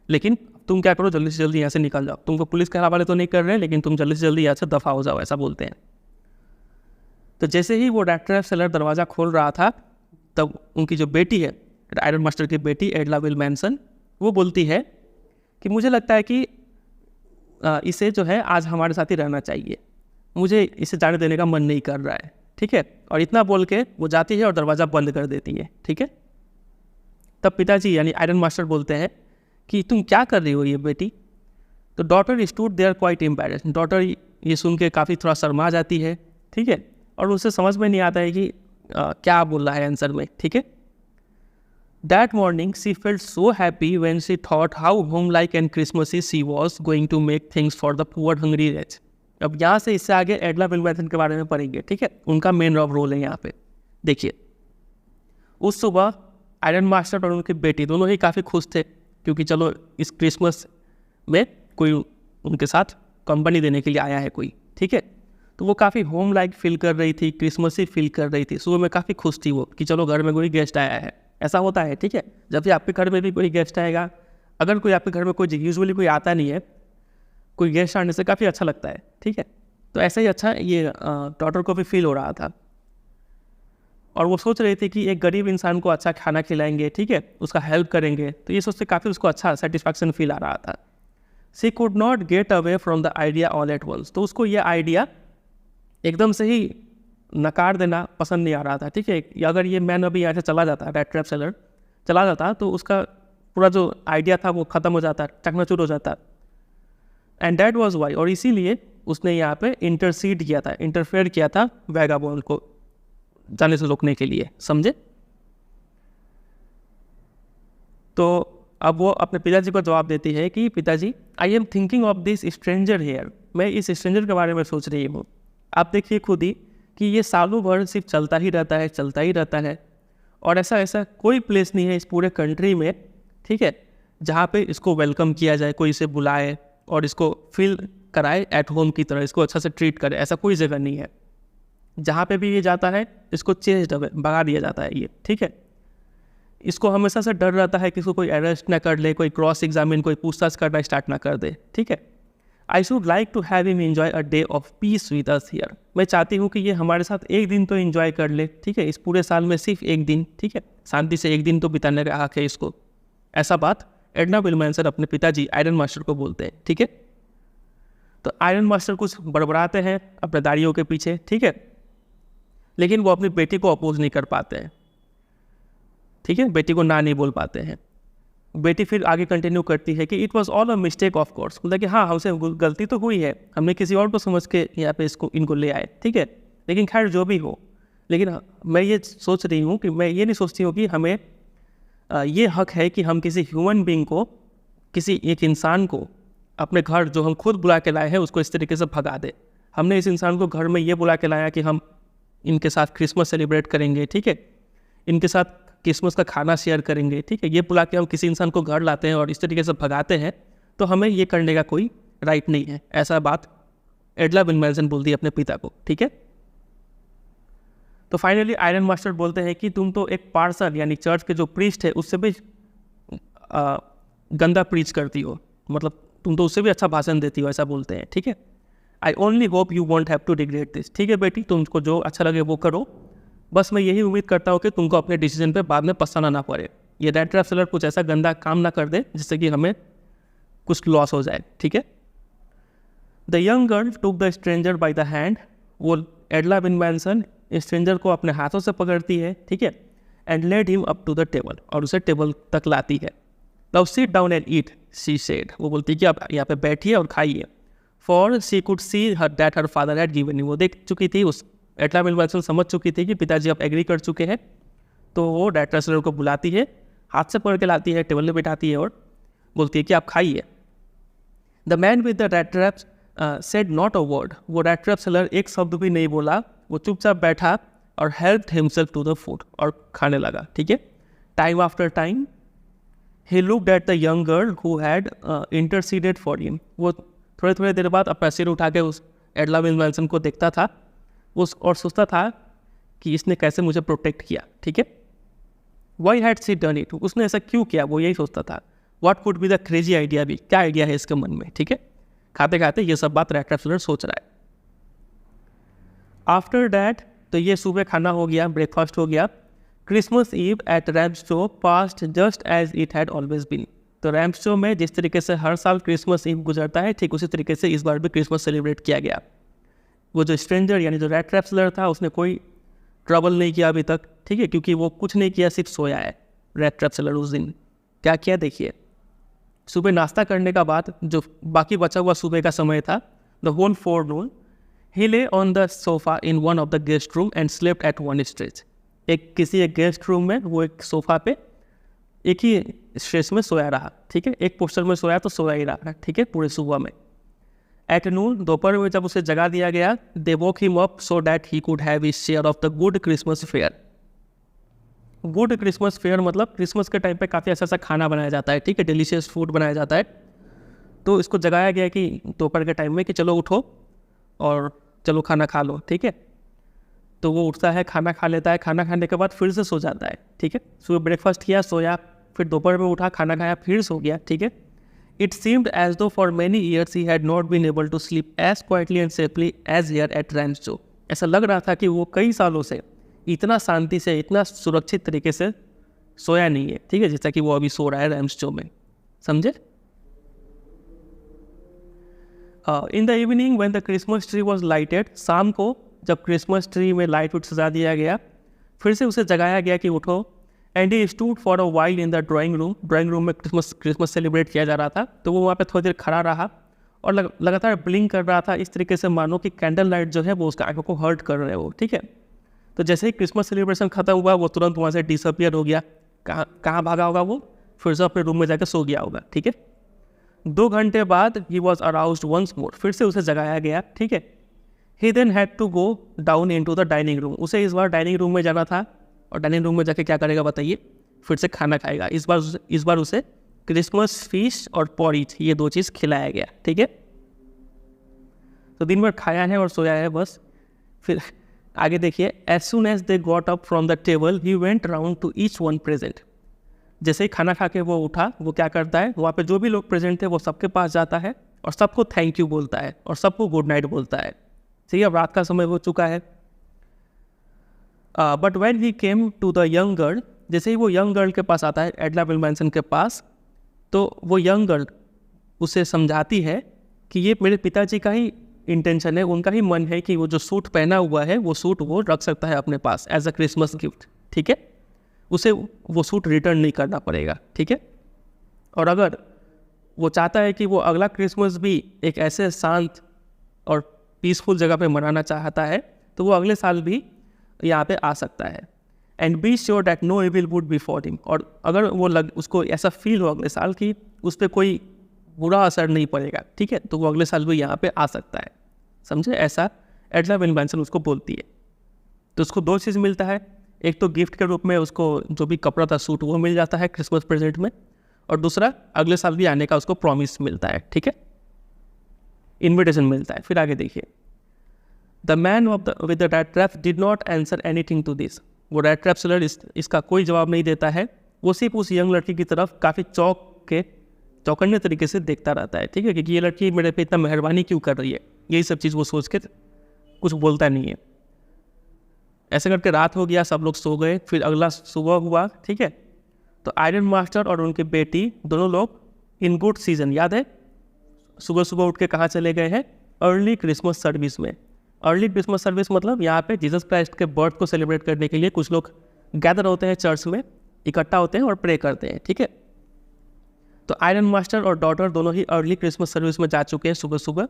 लेकिन तुम क्या करो, जल्दी से जल्दी यहाँ से निकल जाओ। तुमको पुलिस के हवाले तो नहीं कर रहे हैं, लेकिन तुम जल्दी से जल्दी यहाँ से दफा हो जाओ, ऐसा बोलते हैं। तो जैसे ही वो रैट ट्रैप सेलर दरवाज़ा खोल रहा था, तब उनकी जो बेटी है, आयरन मास्टर की बेटी एडला विल मैनसन, वो बोलती है कि मुझे लगता है कि इसे जो है आज हमारे साथ ही रहना चाहिए, मुझे इसे जाने देने का मन नहीं कर रहा है, ठीक है। और इतना बोल के वो जाती है और दरवाज़ा बंद कर देती है, ठीक है। तब पिताजी यानी आयरन मास्टर बोलते हैं कि तुम क्या कर रही हो ये बेटी। तो daughter stood there quite embarrassed, daughter ये सुन के काफ़ी थोड़ा शर्मा जाती है, ठीक है। और उसे समझ में नहीं आता है कि क्या बोल रहा है आंसर में, ठीक है। That morning she felt so happy when she thought how home-like and Christmassy she was going to make things for the poor hungry rich. अब यहाँ से इससे आगे एडला विल्सन के बारे में पढ़ेंगे, ठीक है। उनका मेन रोल है यहाँ पे। देखिए, उस सुबह आयरन मास्टर और उनकी बेटी दोनों ही काफ़ी खुश थे, क्योंकि चलो इस क्रिसमस में कोई उनके साथ कंपनी देने के लिए आया है कोई, ठीक है। तो वो काफ़ी होम लाइक फील कर रही थी, क्रिसमसी फील कर रही थी। सुबह में काफ़ी खुश थी वो कि चलो घर में कोई गेस्ट आया है। ऐसा होता है, ठीक है। जब भी आपके घर में भी कोई गेस्ट आएगा, अगर कोई आपके घर में कोई यूजुअली कोई आता नहीं है, कोई गेस्ट आने से काफ़ी अच्छा लगता है, ठीक है। तो ऐसा ही अच्छा ये डॉटर को भी फील हो रहा था, और वो सोच रही थी कि एक गरीब इंसान को अच्छा खाना खिलाएंगे, ठीक है, उसका हेल्प करेंगे। तो ये सोचते काफ़ी उसको अच्छा सेटिस्फैक्शन फील आ रहा था। She could not get away from the idea all at once, तो उसको ये आइडिया एकदम से ही नकार देना पसंद नहीं आ रहा था, ठीक है। अगर ये मैन अभी यहाँ से चला जाता, रैट ट्रैप सेलर चला जाता, तो उसका पूरा जो आइडिया था वो ख़त्म हो जाता, चकनाचूर हो जाता। एंड दैट वाज वाई, और इसीलिए उसने यहाँ पे इंटरसीड किया था, इंटरफेयर किया था वैगाबॉन्ड को जाने से रोकने के लिए, समझे। तो अब वो अपने पिताजी को जवाब देती है कि पिताजी, I am thinking of this stranger here, मैं इस स्ट्रेंजर के बारे में सोच रही हूँ। आप देखिए खुद ही कि ये सालों भर सिर्फ चलता ही रहता है, चलता ही रहता है, और ऐसा कोई प्लेस नहीं है इस पूरे कंट्री में, ठीक है, जहाँ पे इसको वेलकम किया जाए, कोई इसे बुलाए और इसको फील कराए एट होम की तरह, इसको अच्छा से ट्रीट करे। ऐसा कोई जगह नहीं है। जहाँ पे भी ये जाता है इसको चेंज भगा दिया जाता है ये, ठीक है। इसको हमेशा से डर रहता है कि इसको कोई अरेस्ट ना कर ले, कोई क्रॉस एग्जामिन, कोई पूछताछ करना स्टार्ट ना कर दे, ठीक है। I should like to have him enjoy a day of peace with us here, मैं चाहती हूँ कि ये हमारे साथ एक दिन तो एंजॉय कर ले, ठीक है। इस पूरे साल में सिर्फ एक दिन, ठीक है, शांति से एक दिन तो बिताने का हक है इसको। ऐसा बात एडना विल्सन अपने पिताजी आयरन मास्टर को बोलते हैं, ठीक है। तो आयरन मास्टर कुछ बड़बड़ाते हैं अपने दाढ़ियों के पीछे, ठीक है, लेकिन वो अपनी बेटी को अपोज नहीं कर पाते हैं, ठीक है, बेटी को ना नहीं बोल पाते हैं। बेटी फिर आगे कंटिन्यू करती है कि it was all a mistake of course, मतलब कि हाँ, हमसे गलती तो हुई है, हमने किसी और को समझ के यहाँ पे इनको ले आए, ठीक है। लेकिन खैर जो भी हो, लेकिन मैं ये सोच रही हूँ कि मैं ये नहीं सोचती हूँ कि हमें ये हक है कि हम किसी ह्यूमन बीइंग को, किसी एक इंसान को अपने घर जो हम खुद बुला के लाए हैं उसको इस तरीके से भगा दे। हमने इस इंसान को घर में ये बुला के लाया कि हम इनके साथ क्रिसमस सेलिब्रेट करेंगे, ठीक है, इनके साथ क्रिसमस का खाना शेयर करेंगे, ठीक है। ये बुला के हम किसी इंसान को घर लाते हैं और इस तरीके से भगाते हैं, तो हमें ये करने का कोई राइट नहीं है। ऐसा बात एडला विल्सन बोलती है अपने पिता को, ठीक है। तो फाइनली आयरन मास्टर बोलते हैं कि तुम तो एक पार्सल यानी चर्च के जो प्रीस्ट है उससे भी गंदा प्रीच करती हो, मतलब तुम तो उससे भी अच्छा भाषण देती हो, ऐसा बोलते हैं, ठीक है। I only hope you won't have to regret this, ठीक है बेटी, तुमको जो अच्छा लगे वो करो, बस मैं यही उम्मीद करता हूँ कि तुमको अपने डिसीजन पे बाद में पछताना ना पड़े। ये रैट ट्रैप सेलर कुछ ऐसा गंदा काम ना कर दे जिससे कि हमें कुछ लॉस हो जाए, ठीक है। The young girl took the stranger by the hand, वो एडला विल्सन स्ट्रेंजर को अपने हाथों से पकड़ती है, ठीक है, and led him up to the table, और उसे टेबल तक लाती है। Now sit down and eat, she said, वो बोलती है कि आप यहाँ पे बैठिए और खाइए। For she could see her that her father had given, वो देख चुकी थी, उस एडला विल्सन समझ चुकी थी कि पिताजी अब एग्री कर चुके हैं। तो वो रैट ट्रैप सेलर को बुलाती है, हाथ से पकड़ के लाती है, टेबल पे बैठाती है और बोलती है कि आप खाइए। The man with the rat trap said not a word, वो रैट ट्रैप सेलर एक शब्द भी नहीं बोला, वो चुपचाप बैठा और helped himself to the food, और खाने लगा, ठीक है। Time after time he looked at the young girl who had interceded for him, वो थोड़े थोड़े देर बाद अपना सिर उठा के उस एडला विल्सन को देखता था और सोचता था कि इसने कैसे मुझे प्रोटेक्ट किया, ठीक है। Why had she done it, उसने ऐसा क्यों किया, वो यही सोचता था। What could be the crazy idea, भी क्या आइडिया है इसके मन में, ठीक है। खाते खाते ये सब बात रैट ट्रैप सेलर सोच रहा है। आफ्टर दैट, तो ये सुबह खाना हो गया, ब्रेकफास्ट हो गया। Christmas Eve at Ramsjo passed just as it had always been, तो तो रैम्स शो में जिस तरीके से हर साल क्रिसमस ईव गुजरता है, ठीक उसी तरीके से इस बार भी क्रिसमस सेलिब्रेट किया गया। वो जो स्ट्रेंजर यानी जो रैट ट्रैप सेलर था, उसने कोई ट्रबल नहीं किया अभी तक, ठीक है, क्योंकि वो कुछ नहीं किया, सिर्फ सोया है। रैट ट्रैप सेलर उस दिन क्या किया देखिए। सुबह नाश्ता करने का बाद जो बाकी बचा हुआ सुबह का समय था, द होल फोरनून ही ले on the sofa in one of the guest room and slept at one stretch. एक गेस्ट रूम में वो एक सोफा पे एक ही स्ट्रेच में सोया रहा, ठीक है, एक पोस्टर में सोया तो सोया ही रहा, ठीक है, पूरे सुबह में। एट नून, दोपहर में जब उसे जगा दिया गया, they woke him up so that he could have his share of the good Christmas fare. Good Christmas fare मतलब क्रिसमस के टाइम पे काफ़ी अच्छा खाना बनाया जाता है, ठीक है, डिलीशियस फूड बनाया जाता है। तो इसको जगाया गया कि दोपहर के टाइम में कि चलो उठो और चलो खाना खा लो, ठीक है। तो वो उठता है, खाना खा लेता है, खाना खाने के बाद फिर से सो जाता है, ठीक है। सुबह ब्रेकफास्ट किया, सोया, फिर दोपहर में उठा, खाना खाया, फिर सो गया, ठीक है। It seemed as though for many years he had not been able to sleep as quietly and safely as here at Ramsjo. ऐसा लग रहा था कि वो कई सालों से इतना शांति से, इतना सुरक्षित तरीके से सोया नहीं है, ठीक है, जैसा कि वो अभी सो रहा है रैम्स शो में, समझे। इन the evening when the Christmas tree was lighted, शाम को जब क्रिसमस ट्री में लाइट उठ सजा दिया गया, फिर से उसे जगाया गया कि उठो। And he stood for a while in the drawing room में क्रिसमस सेलिब्रेट किया जा रहा था, तो वो वहाँ पे थोड़ी देर खड़ा रहा और लगातार ब्लिंक कर रहा था, इस तरीके से मानो कि कैंडल लाइट जो है वो उसका आंखों को हर्ट कर रहे हो, ठीक है। तो जैसे ही क्रिसमस सेलिब्रेशन खत्म हुआ, वो तुरंत वहाँ से डिसअपियर हो गया। कहाँ भागा होगा वो, फिर से अपने रूम में जाकर सो गया होगा, ठीक है। 2 घंटे बाद he was aroused once more, फिर से उसे जगाया गया, ठीक है। He then had to go down into the dining room, उसे इस बार डाइनिंग रूम में जाना था। और डाइनिंग रूम में जाके क्या करेगा बताइए, फिर से खाना खाएगा। इस बार उसे क्रिसमस फीस्ट और पॉरीज, ये 2 चीज़ खिलाया गया, ठीक है। तो दिन भर खाया है और सोया है बस। फिर आगे देखिए, as soon as they got up from the table he went round to each one present. जैसे ही खाना खा के वो उठा, वो क्या करता है, वहाँ पे जो भी लोग प्रेजेंट थे वो सबके पास जाता है और सबको थैंक यू बोलता है और सबको गुड नाइट बोलता है। ठीक है, अब रात का समय हो चुका है। But when he came to the young girl, जैसे ही वो यंग गर्ल के पास आता है, एडला विल्मैनसन के पास, तो वो यंग गर्ल उसे समझाती है कि ये मेरे पिताजी का ही इंटेंशन है, उनका ही मन है कि वो जो सूट पहना हुआ है वो सूट वो रख सकता है अपने पास एज अ क्रिसमस गिफ्ट, ठीक है। उसे वो सूट रिटर्न नहीं करना पड़ेगा, ठीक है। और अगर वो चाहता है कि वो अगला क्रिसमस भी एक ऐसे शांत और पीसफुल जगह पे मनाना चाहता है, तो वो अगले साल भी यहाँ पे आ सकता है। And be sure that no evil would before him, और अगर वो उसको ऐसा फील हो अगले साल कि उस पर कोई बुरा असर नहीं पड़ेगा, ठीक है, तो वो अगले साल भी यहाँ पे आ सकता है, समझे। ऐसा एडला विल्मैनसन उसको बोलती है। तो उसको 2 चीज़ मिलता है, एक तो गिफ्ट के रूप में उसको जो भी कपड़ा था, सूट, वो मिल जाता है क्रिसमस प्रेजेंट में, और दूसरा अगले साल भी आने का उसको प्रॉमिस मिलता है, ठीक है, इन्विटेशन मिलता है। फिर आगे देखिए, the man with the rat trap did not answer anything to this. वो रैट ट्रैप सेलर इसका कोई जवाब नहीं देता है, वो सिर्फ उस यंग लड़की की तरफ काफ़ी चौकन्ने तरीके से देखता रहता है, ठीक है, क्योंकि ये लड़की मेरे पे इतना मेहरबानी क्यों कर रही है, यही सब चीज़ वो सोच के कुछ बोलता नहीं है। ऐसे करके रात हो गया, सब लोग सो गए। फिर अगला सुबह हुआ, ठीक है, तो आयरन मास्टर और उनकी बेटी दोनों लोग इन गुड सीजन, याद है, सुबह सुबह उठ के कहाँ चले गए हैं, अर्ली क्रिसमस सर्विस में। अर्ली क्रिसमस सर्विस मतलब यहाँ पे जीसस क्राइस्ट के बर्थ को सेलिब्रेट करने के लिए कुछ लोग गैदर होते हैं, चर्च में इकट्ठा होते हैं और प्रे करते हैं, ठीक है। तो आयरन मास्टर और डॉटर दोनों ही अर्ली क्रिसमस सर्विस में जा चुके हैं सुबह सुबह।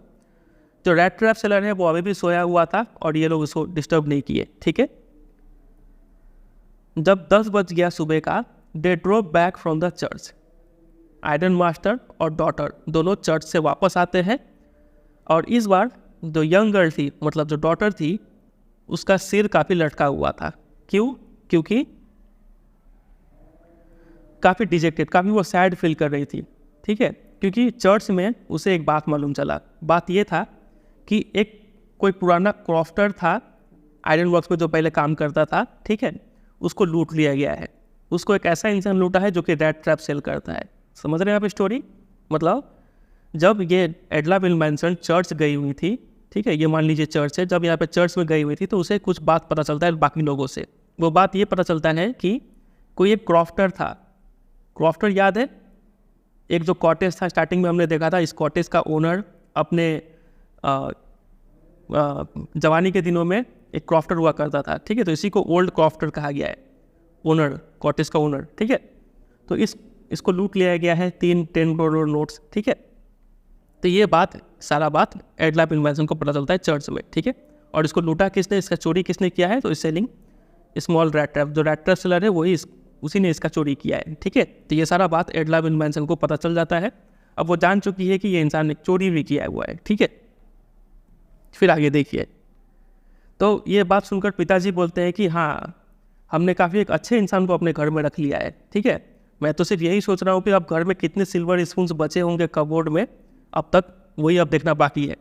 जो रैट ट्रैप सेलर है वो अभी भी सोया हुआ था और ये लोग उसको डिस्टर्ब नहीं किए, ठीक है। जब 10 बज गया सुबह का, they drove back from the church. Ironmaster और डॉटर दोनों चर्च से वापस आते हैं, और इस बार जो यंग गर्ल थी, मतलब जो डॉटर थी, उसका सिर काफ़ी लटका हुआ था। क्यों? क्योंकि काफ़ी डिजेक्टेड, काफ़ी वो सैड फील कर रही थी, ठीक है। क्योंकि चर्च में उसे एक बात मालूम चला। बात ये था कि एक कोई पुराना क्रॉफ्टर था आयरन वर्क्स में जो पहले काम करता था, ठीक है, उसको लूट लिया गया है। उसको एक ऐसा इंसान लूटा है जो कि रैट ट्रैप सेल करता है। समझ रहे हैं आप स्टोरी? मतलब जब ये एडला विल्मैनसन चर्च गई हुई थी, ठीक है, ये मान लीजिए चर्च है, जब यहाँ पे चर्च में गई हुई थी तो उसे कुछ बात पता चलता है बाकी लोगों से। वो बात ये पता चलता है कि कोई एक क्रॉफ्टर था। क्रॉफ्टर याद है? एक जो कॉटेज था स्टार्टिंग में हमने देखा था, इस कॉटेज का ओनर अपने जवानी के दिनों में एक क्रॉफ्टर हुआ करता था, ठीक है। तो इसी को ओल्ड क्रॉफ्टर कहा गया है, ओनर, कॉटेज का ओनर, ठीक है। तो इसको लूट लिया गया है 10 करोड़ नोट्स, ठीक है। तो ये सारा बात एडलैप इन्वेंशन को पता चलता है चर्च में, ठीक है। और इसको लूटा किसने, इसका चोरी किसने किया है, तो इस सेलिंग स्मॉल रैट ट्रैप, जो रैट ट्रैप सेलर है वही उसी ने इसका चोरी किया है, ठीक है। तो ये सारा बात एडलैप इन्वेंशन को पता चल जाता है। अब वो जान चुकी है कि ये इंसान ने चोरी भी किया हुआ है, ठीक है। फिर आगे देखिए, तो ये बात सुनकर पिताजी बोलते हैं कि हाँ, हमने काफ़ी एक अच्छे इंसान को अपने घर में रख लिया है, ठीक है। मैं तो सिर्फ यही सोच रहा हूँ कि अब घर में कितने सिल्वर स्पून्स बचे होंगे कबोर्ड में, अब तक वही अब देखना बाकी है,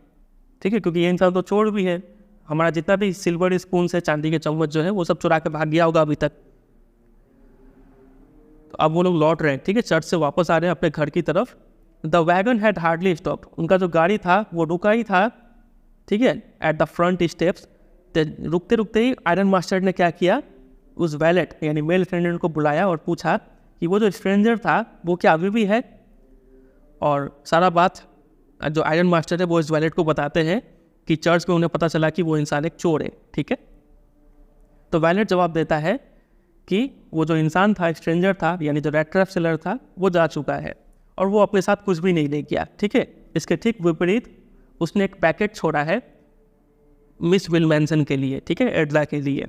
ठीक है। क्योंकि ये इंसान तो चोर भी है, हमारा जितना भी सिल्वर स्पून है, चांदी के चम्मच जो है वो सब चुरा के भाग गया होगा अभी तक। तो अब वो लोग लौट रहे हैं, ठीक है, चर्च से वापस आ रहे हैं अपने घर की तरफ। The wagon had hardly stopped, उनका जो गाड़ी था वो रुका ही था, ठीक है, एट द फ्रंट स्टेप्स। रुकते रुकते ही आयरन मास्टर ने क्या किया, उस वैलेट यानी मेल अटेंडेंट को बुलाया और पूछा कि वो जो स्ट्रेंजर था वो क्या अभी भी है। और सारा बात जो आयरन मास्टर है वो इस वैलेट को बताते हैं कि चर्च में उन्हें पता चला कि वो इंसान एक चोर है, ठीक है। तो वैलेट जवाब देता है कि वो जो इंसान था, स्ट्रेंजर था, यानी जो रैट ट्रैप सेलर था, वो जा चुका है और वो अपने साथ कुछ भी नहीं ले गया, ठीक है। इसके ठीक विपरीत उसने एक पैकेट छोड़ा है मिस विलमैनसन के लिए, ठीक है, एडला के लिए।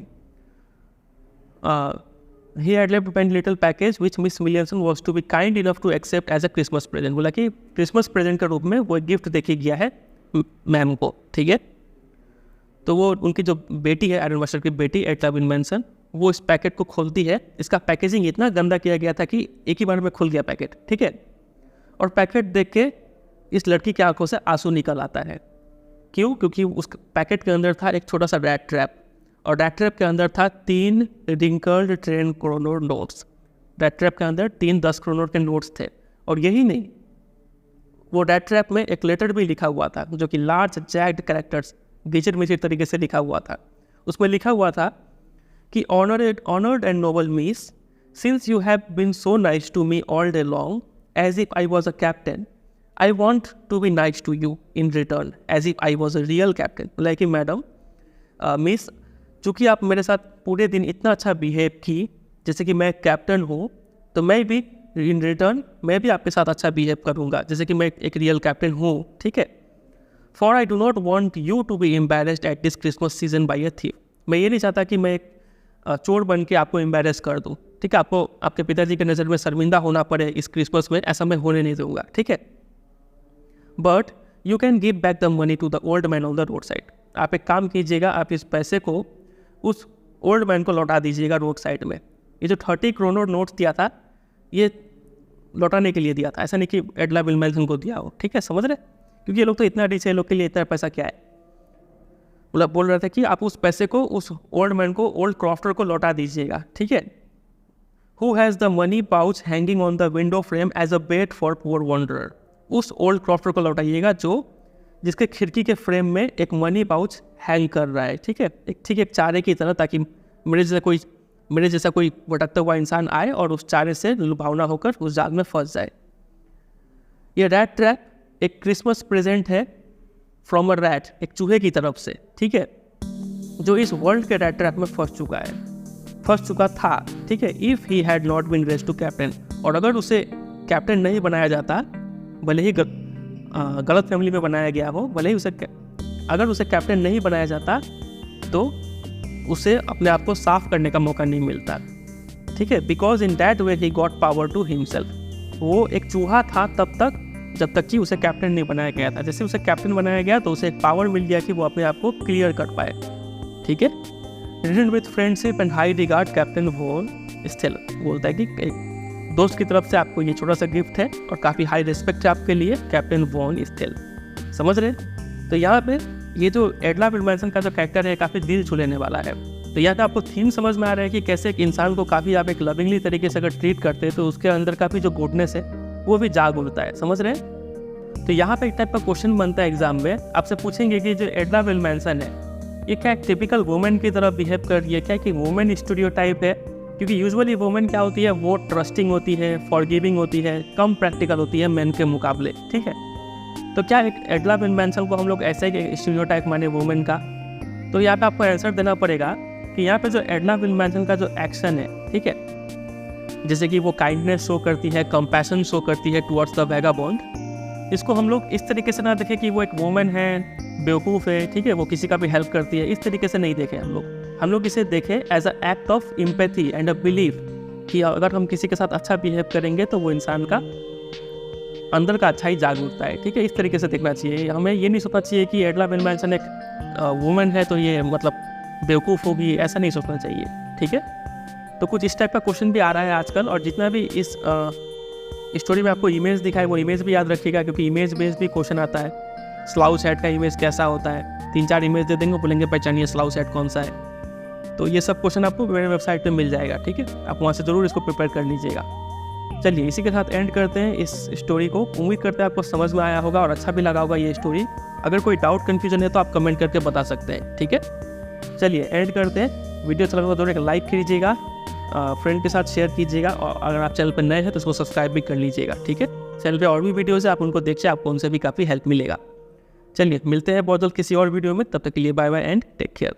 He had left behind little package which Miss Williamson was to be kind enough to accept as a Christmas present। बोला कि क्रिसमस प्रेजेंट के रूप में वो गिफ्ट देके गया है मैम को, ठीक है। तो वो उनकी जो बेटी है, आयरन मास्टर की बेटी एडला विलमैनसन, वो इस पैकेट को खोलती है। इसका पैकेजिंग इतना गंदा किया गया था कि एक ही बार में खुल गया पैकेट, ठीक है। और पैकेट देख के इस लड़की की आंखों से आंसू निकल आता है। क्यों? क्योंकि उस पैकेट के अंदर था एक छोटा सा रैट ट्रैप, और रैट ट्रैप के अंदर था 3 wrinkled 10 crore notes. Rat trap के अंदर 3 10 करोड़ के नोट्स थे। और यही नहीं, वो रैट ट्रैप में एक लेटर भी लिखा हुआ था जो कि लार्ज जैग्ड कैरेक्टर्स, गिचर मिचर तरीके से लिखा हुआ था। उसमें लिखा हुआ था कि honoured and noble miss, since you have been so nice to me all day long as if I was a captain, I want to be nice to you in return as if I was a real captain. Like madam miss, चूँकि आप मेरे साथ पूरे दिन इतना अच्छा behave की जैसे कि मैं कैप्टन हूँ, तो मैं भी इन रिटर्न मैं भी आपके साथ अच्छा बिहेव करूँगा जैसे कि मैं एक रियल कैप्टन हूँ, ठीक है। For I do not want you to be embarrassed at this Christmas season by a thief. मैं ये नहीं चाहता कि मैं एक चोर बन के आपको एम्बेरस कर दूँ, ठीक है। आपको आपके पिताजी के नज़र में शर्मिंदा होना पड़े इस क्रिसमस में, ऐसा मैं होने नहीं दूँगा, ठीक है। But you can give back the money to the old man on the roadside. आप एक काम कीजिएगा, आप इस पैसे को उस ओल्ड मैन को लौटा दीजिएगा रोड साइड में। ये जो 30 करोड़ नोट्स दिया था, ये लौटाने के लिए दिया था, ऐसा नहीं कि एडला विलमैनसन को दिया हो, ठीक है, समझ रहे। क्योंकि ये लोग तो इतना रिच है, लोग के लिए इतना पैसा क्या है। मतलब बोल रहा था कि आप उस पैसे को उस ओल्ड मैन को, ओल्ड क्रॉफ्टर को लौटा दीजिएगा, ठीक है। Who has the money pouch hanging on the window frame as a bait for poor wanderer. उस ओल्ड क्रॉफ्टर को लौटाइएगा जिसके खिड़की के फ्रेम में एक मनी पाउच हैंग कर रहा है, ठीक है, एक चारे की तरह, ताकि मेरे जैसा कोई भटकता हुआ इंसान आए और उस चारे से लुभावना होकर उस जाल में फंस जाए। ये रैट ट्रैप एक क्रिसमस प्रेजेंट है फ्रॉम अ रैट, एक चूहे की तरफ से, ठीक है, जो इस वर्ल्ड के रैट ट्रैप में फंस चुका था, ठीक है। If he had not been raised to captain, और अगर उसे कैप्टन नहीं बनाया जाता, भले ही गलत फैमिली में बनाया गया हो, भले ही अगर उसे कैप्टन नहीं बनाया जाता तो उसे अपने आप को साफ करने का मौका नहीं मिलता, ठीक है। Because in that way he got power to himself. वो एक चूहा था तब तक जब तक कि उसे कैप्टन नहीं बनाया गया था। जैसे उसे कैप्टन बनाया गया तो उसे एक पावर मिल गया कि वो अपने आप को क्लियर कर पाए, ठीक है। Written with friendship and high regard captain von Stahle. बोलता है कि एक दोस्त की तरफ से आपको ये छोटा सा गिफ्ट है और काफ़ी हाई रिस्पेक्ट है आपके लिए, कैप्टन वॉन स्टिल। समझ रहे। तो यहाँ पे ये जो एडला विलमैनसन का जो कैरेक्टर है काफ़ी दिल छू लेने वाला है। तो यहाँ पे आपको थीम समझ में आ रहा है कि कैसे एक इंसान को काफ़ी आप एक लविंगली तरीके से अगर ट्रीट करते हैं तो उसके अंदर काफ़ी जो गुडनेस है वो भी जाग उठता है, समझ रहे हैं। तो यहाँ पे एक टाइप का क्वेश्चन बनता है एग्जाम में, आपसे पूछेंगे कि जो एडला विलमैनसन है ये क्या एक टिपिकल वुमेन की तरह बिहेव कर रही है, क्या कि वुमेन स्टीरियोटाइप है क्योंकि यूजुअली वुमेन क्या होती है, वो ट्रस्टिंग होती है, फॉरगिविंग होती है, कम प्रैक्टिकल होती है मेन के मुकाबले, ठीक है। तो क्या एक एडला विन मैंसल को हम लोग ऐसे ही स्टीरियोटाइप माने वुमेन का? तो यहाँ पे आपको आंसर देना पड़ेगा कि यहाँ पे जो एडला विन मैंसल का जो एक्शन है, ठीक है, जैसे कि वो काइंडनेस शो करती है, कंपैशन शो करती है टुवर्ड्स द वैगाबॉन्ड, इसको हम लोग इस तरीके से ना देखें कि वो एक वुमेन है, बेवकूफ़ है, ठीक है, वो किसी का भी हेल्प करती है, इस तरीके से नहीं देखें हम लोग इसे देखें as a act of empathy and a believe कि अगर हम किसी के साथ अच्छा बिहेव करेंगे तो वो इंसान का अंदर का अच्छा ही जाग उठता है, ठीक है। इस तरीके से देखना चाहिए। हमें ये नहीं सोचना चाहिए कि एडला विन मैंसन एक वुमेन है तो ये मतलब बेवकूफ़ होगी, ऐसा नहीं सोचना चाहिए, ठीक है। तो कुछ इस टाइप का क्वेश्चन भी आ रहा है आजकल, और जितना भी इस स्टोरी में आपको इमेज दिखाई वो इमेज भी याद रखिएगा, क्योंकि इमेज बेस्ड भी क्वेश्चन आता है। स्लाउस हेड का इमेज कैसा होता है, 3-4 इमेज दे देंगे, बोलेंगे पहचानिए स्लाउस हेड कौन सा है। तो ये सब क्वेश्चन आपको मेरे वेबसाइट पे मिल जाएगा, ठीक है। आप वहाँ से ज़रूर इसको प्रिपेयर कर लीजिएगा। चलिए इसी के साथ एंड करते हैं इस स्टोरी को। उम्मीद करते हैं आपको समझ में आया होगा और अच्छा भी लगा होगा ये स्टोरी। अगर कोई डाउट कन्फ्यूजन है तो आप कमेंट करके बता सकते हैं, ठीक है। चलिए एंड करते हैं। वीडियो अच्छा लगा तो जरूर एक लाइक कीजिएगा, फ्रेंड के साथ शेयर कीजिएगा, और अगर आप चैनल पर नए हैं तो उसको सब्सक्राइब भी कर लीजिएगा, ठीक है। चैनल पे और भी वीडियोज़ है, आप उनको देखिए, आपको उनसे भी काफ़ी हेल्प मिलेगा। चलिए मिलते हैं बहुत जल्द किसी और वीडियो में, तब तक के लिए bye bye and take care.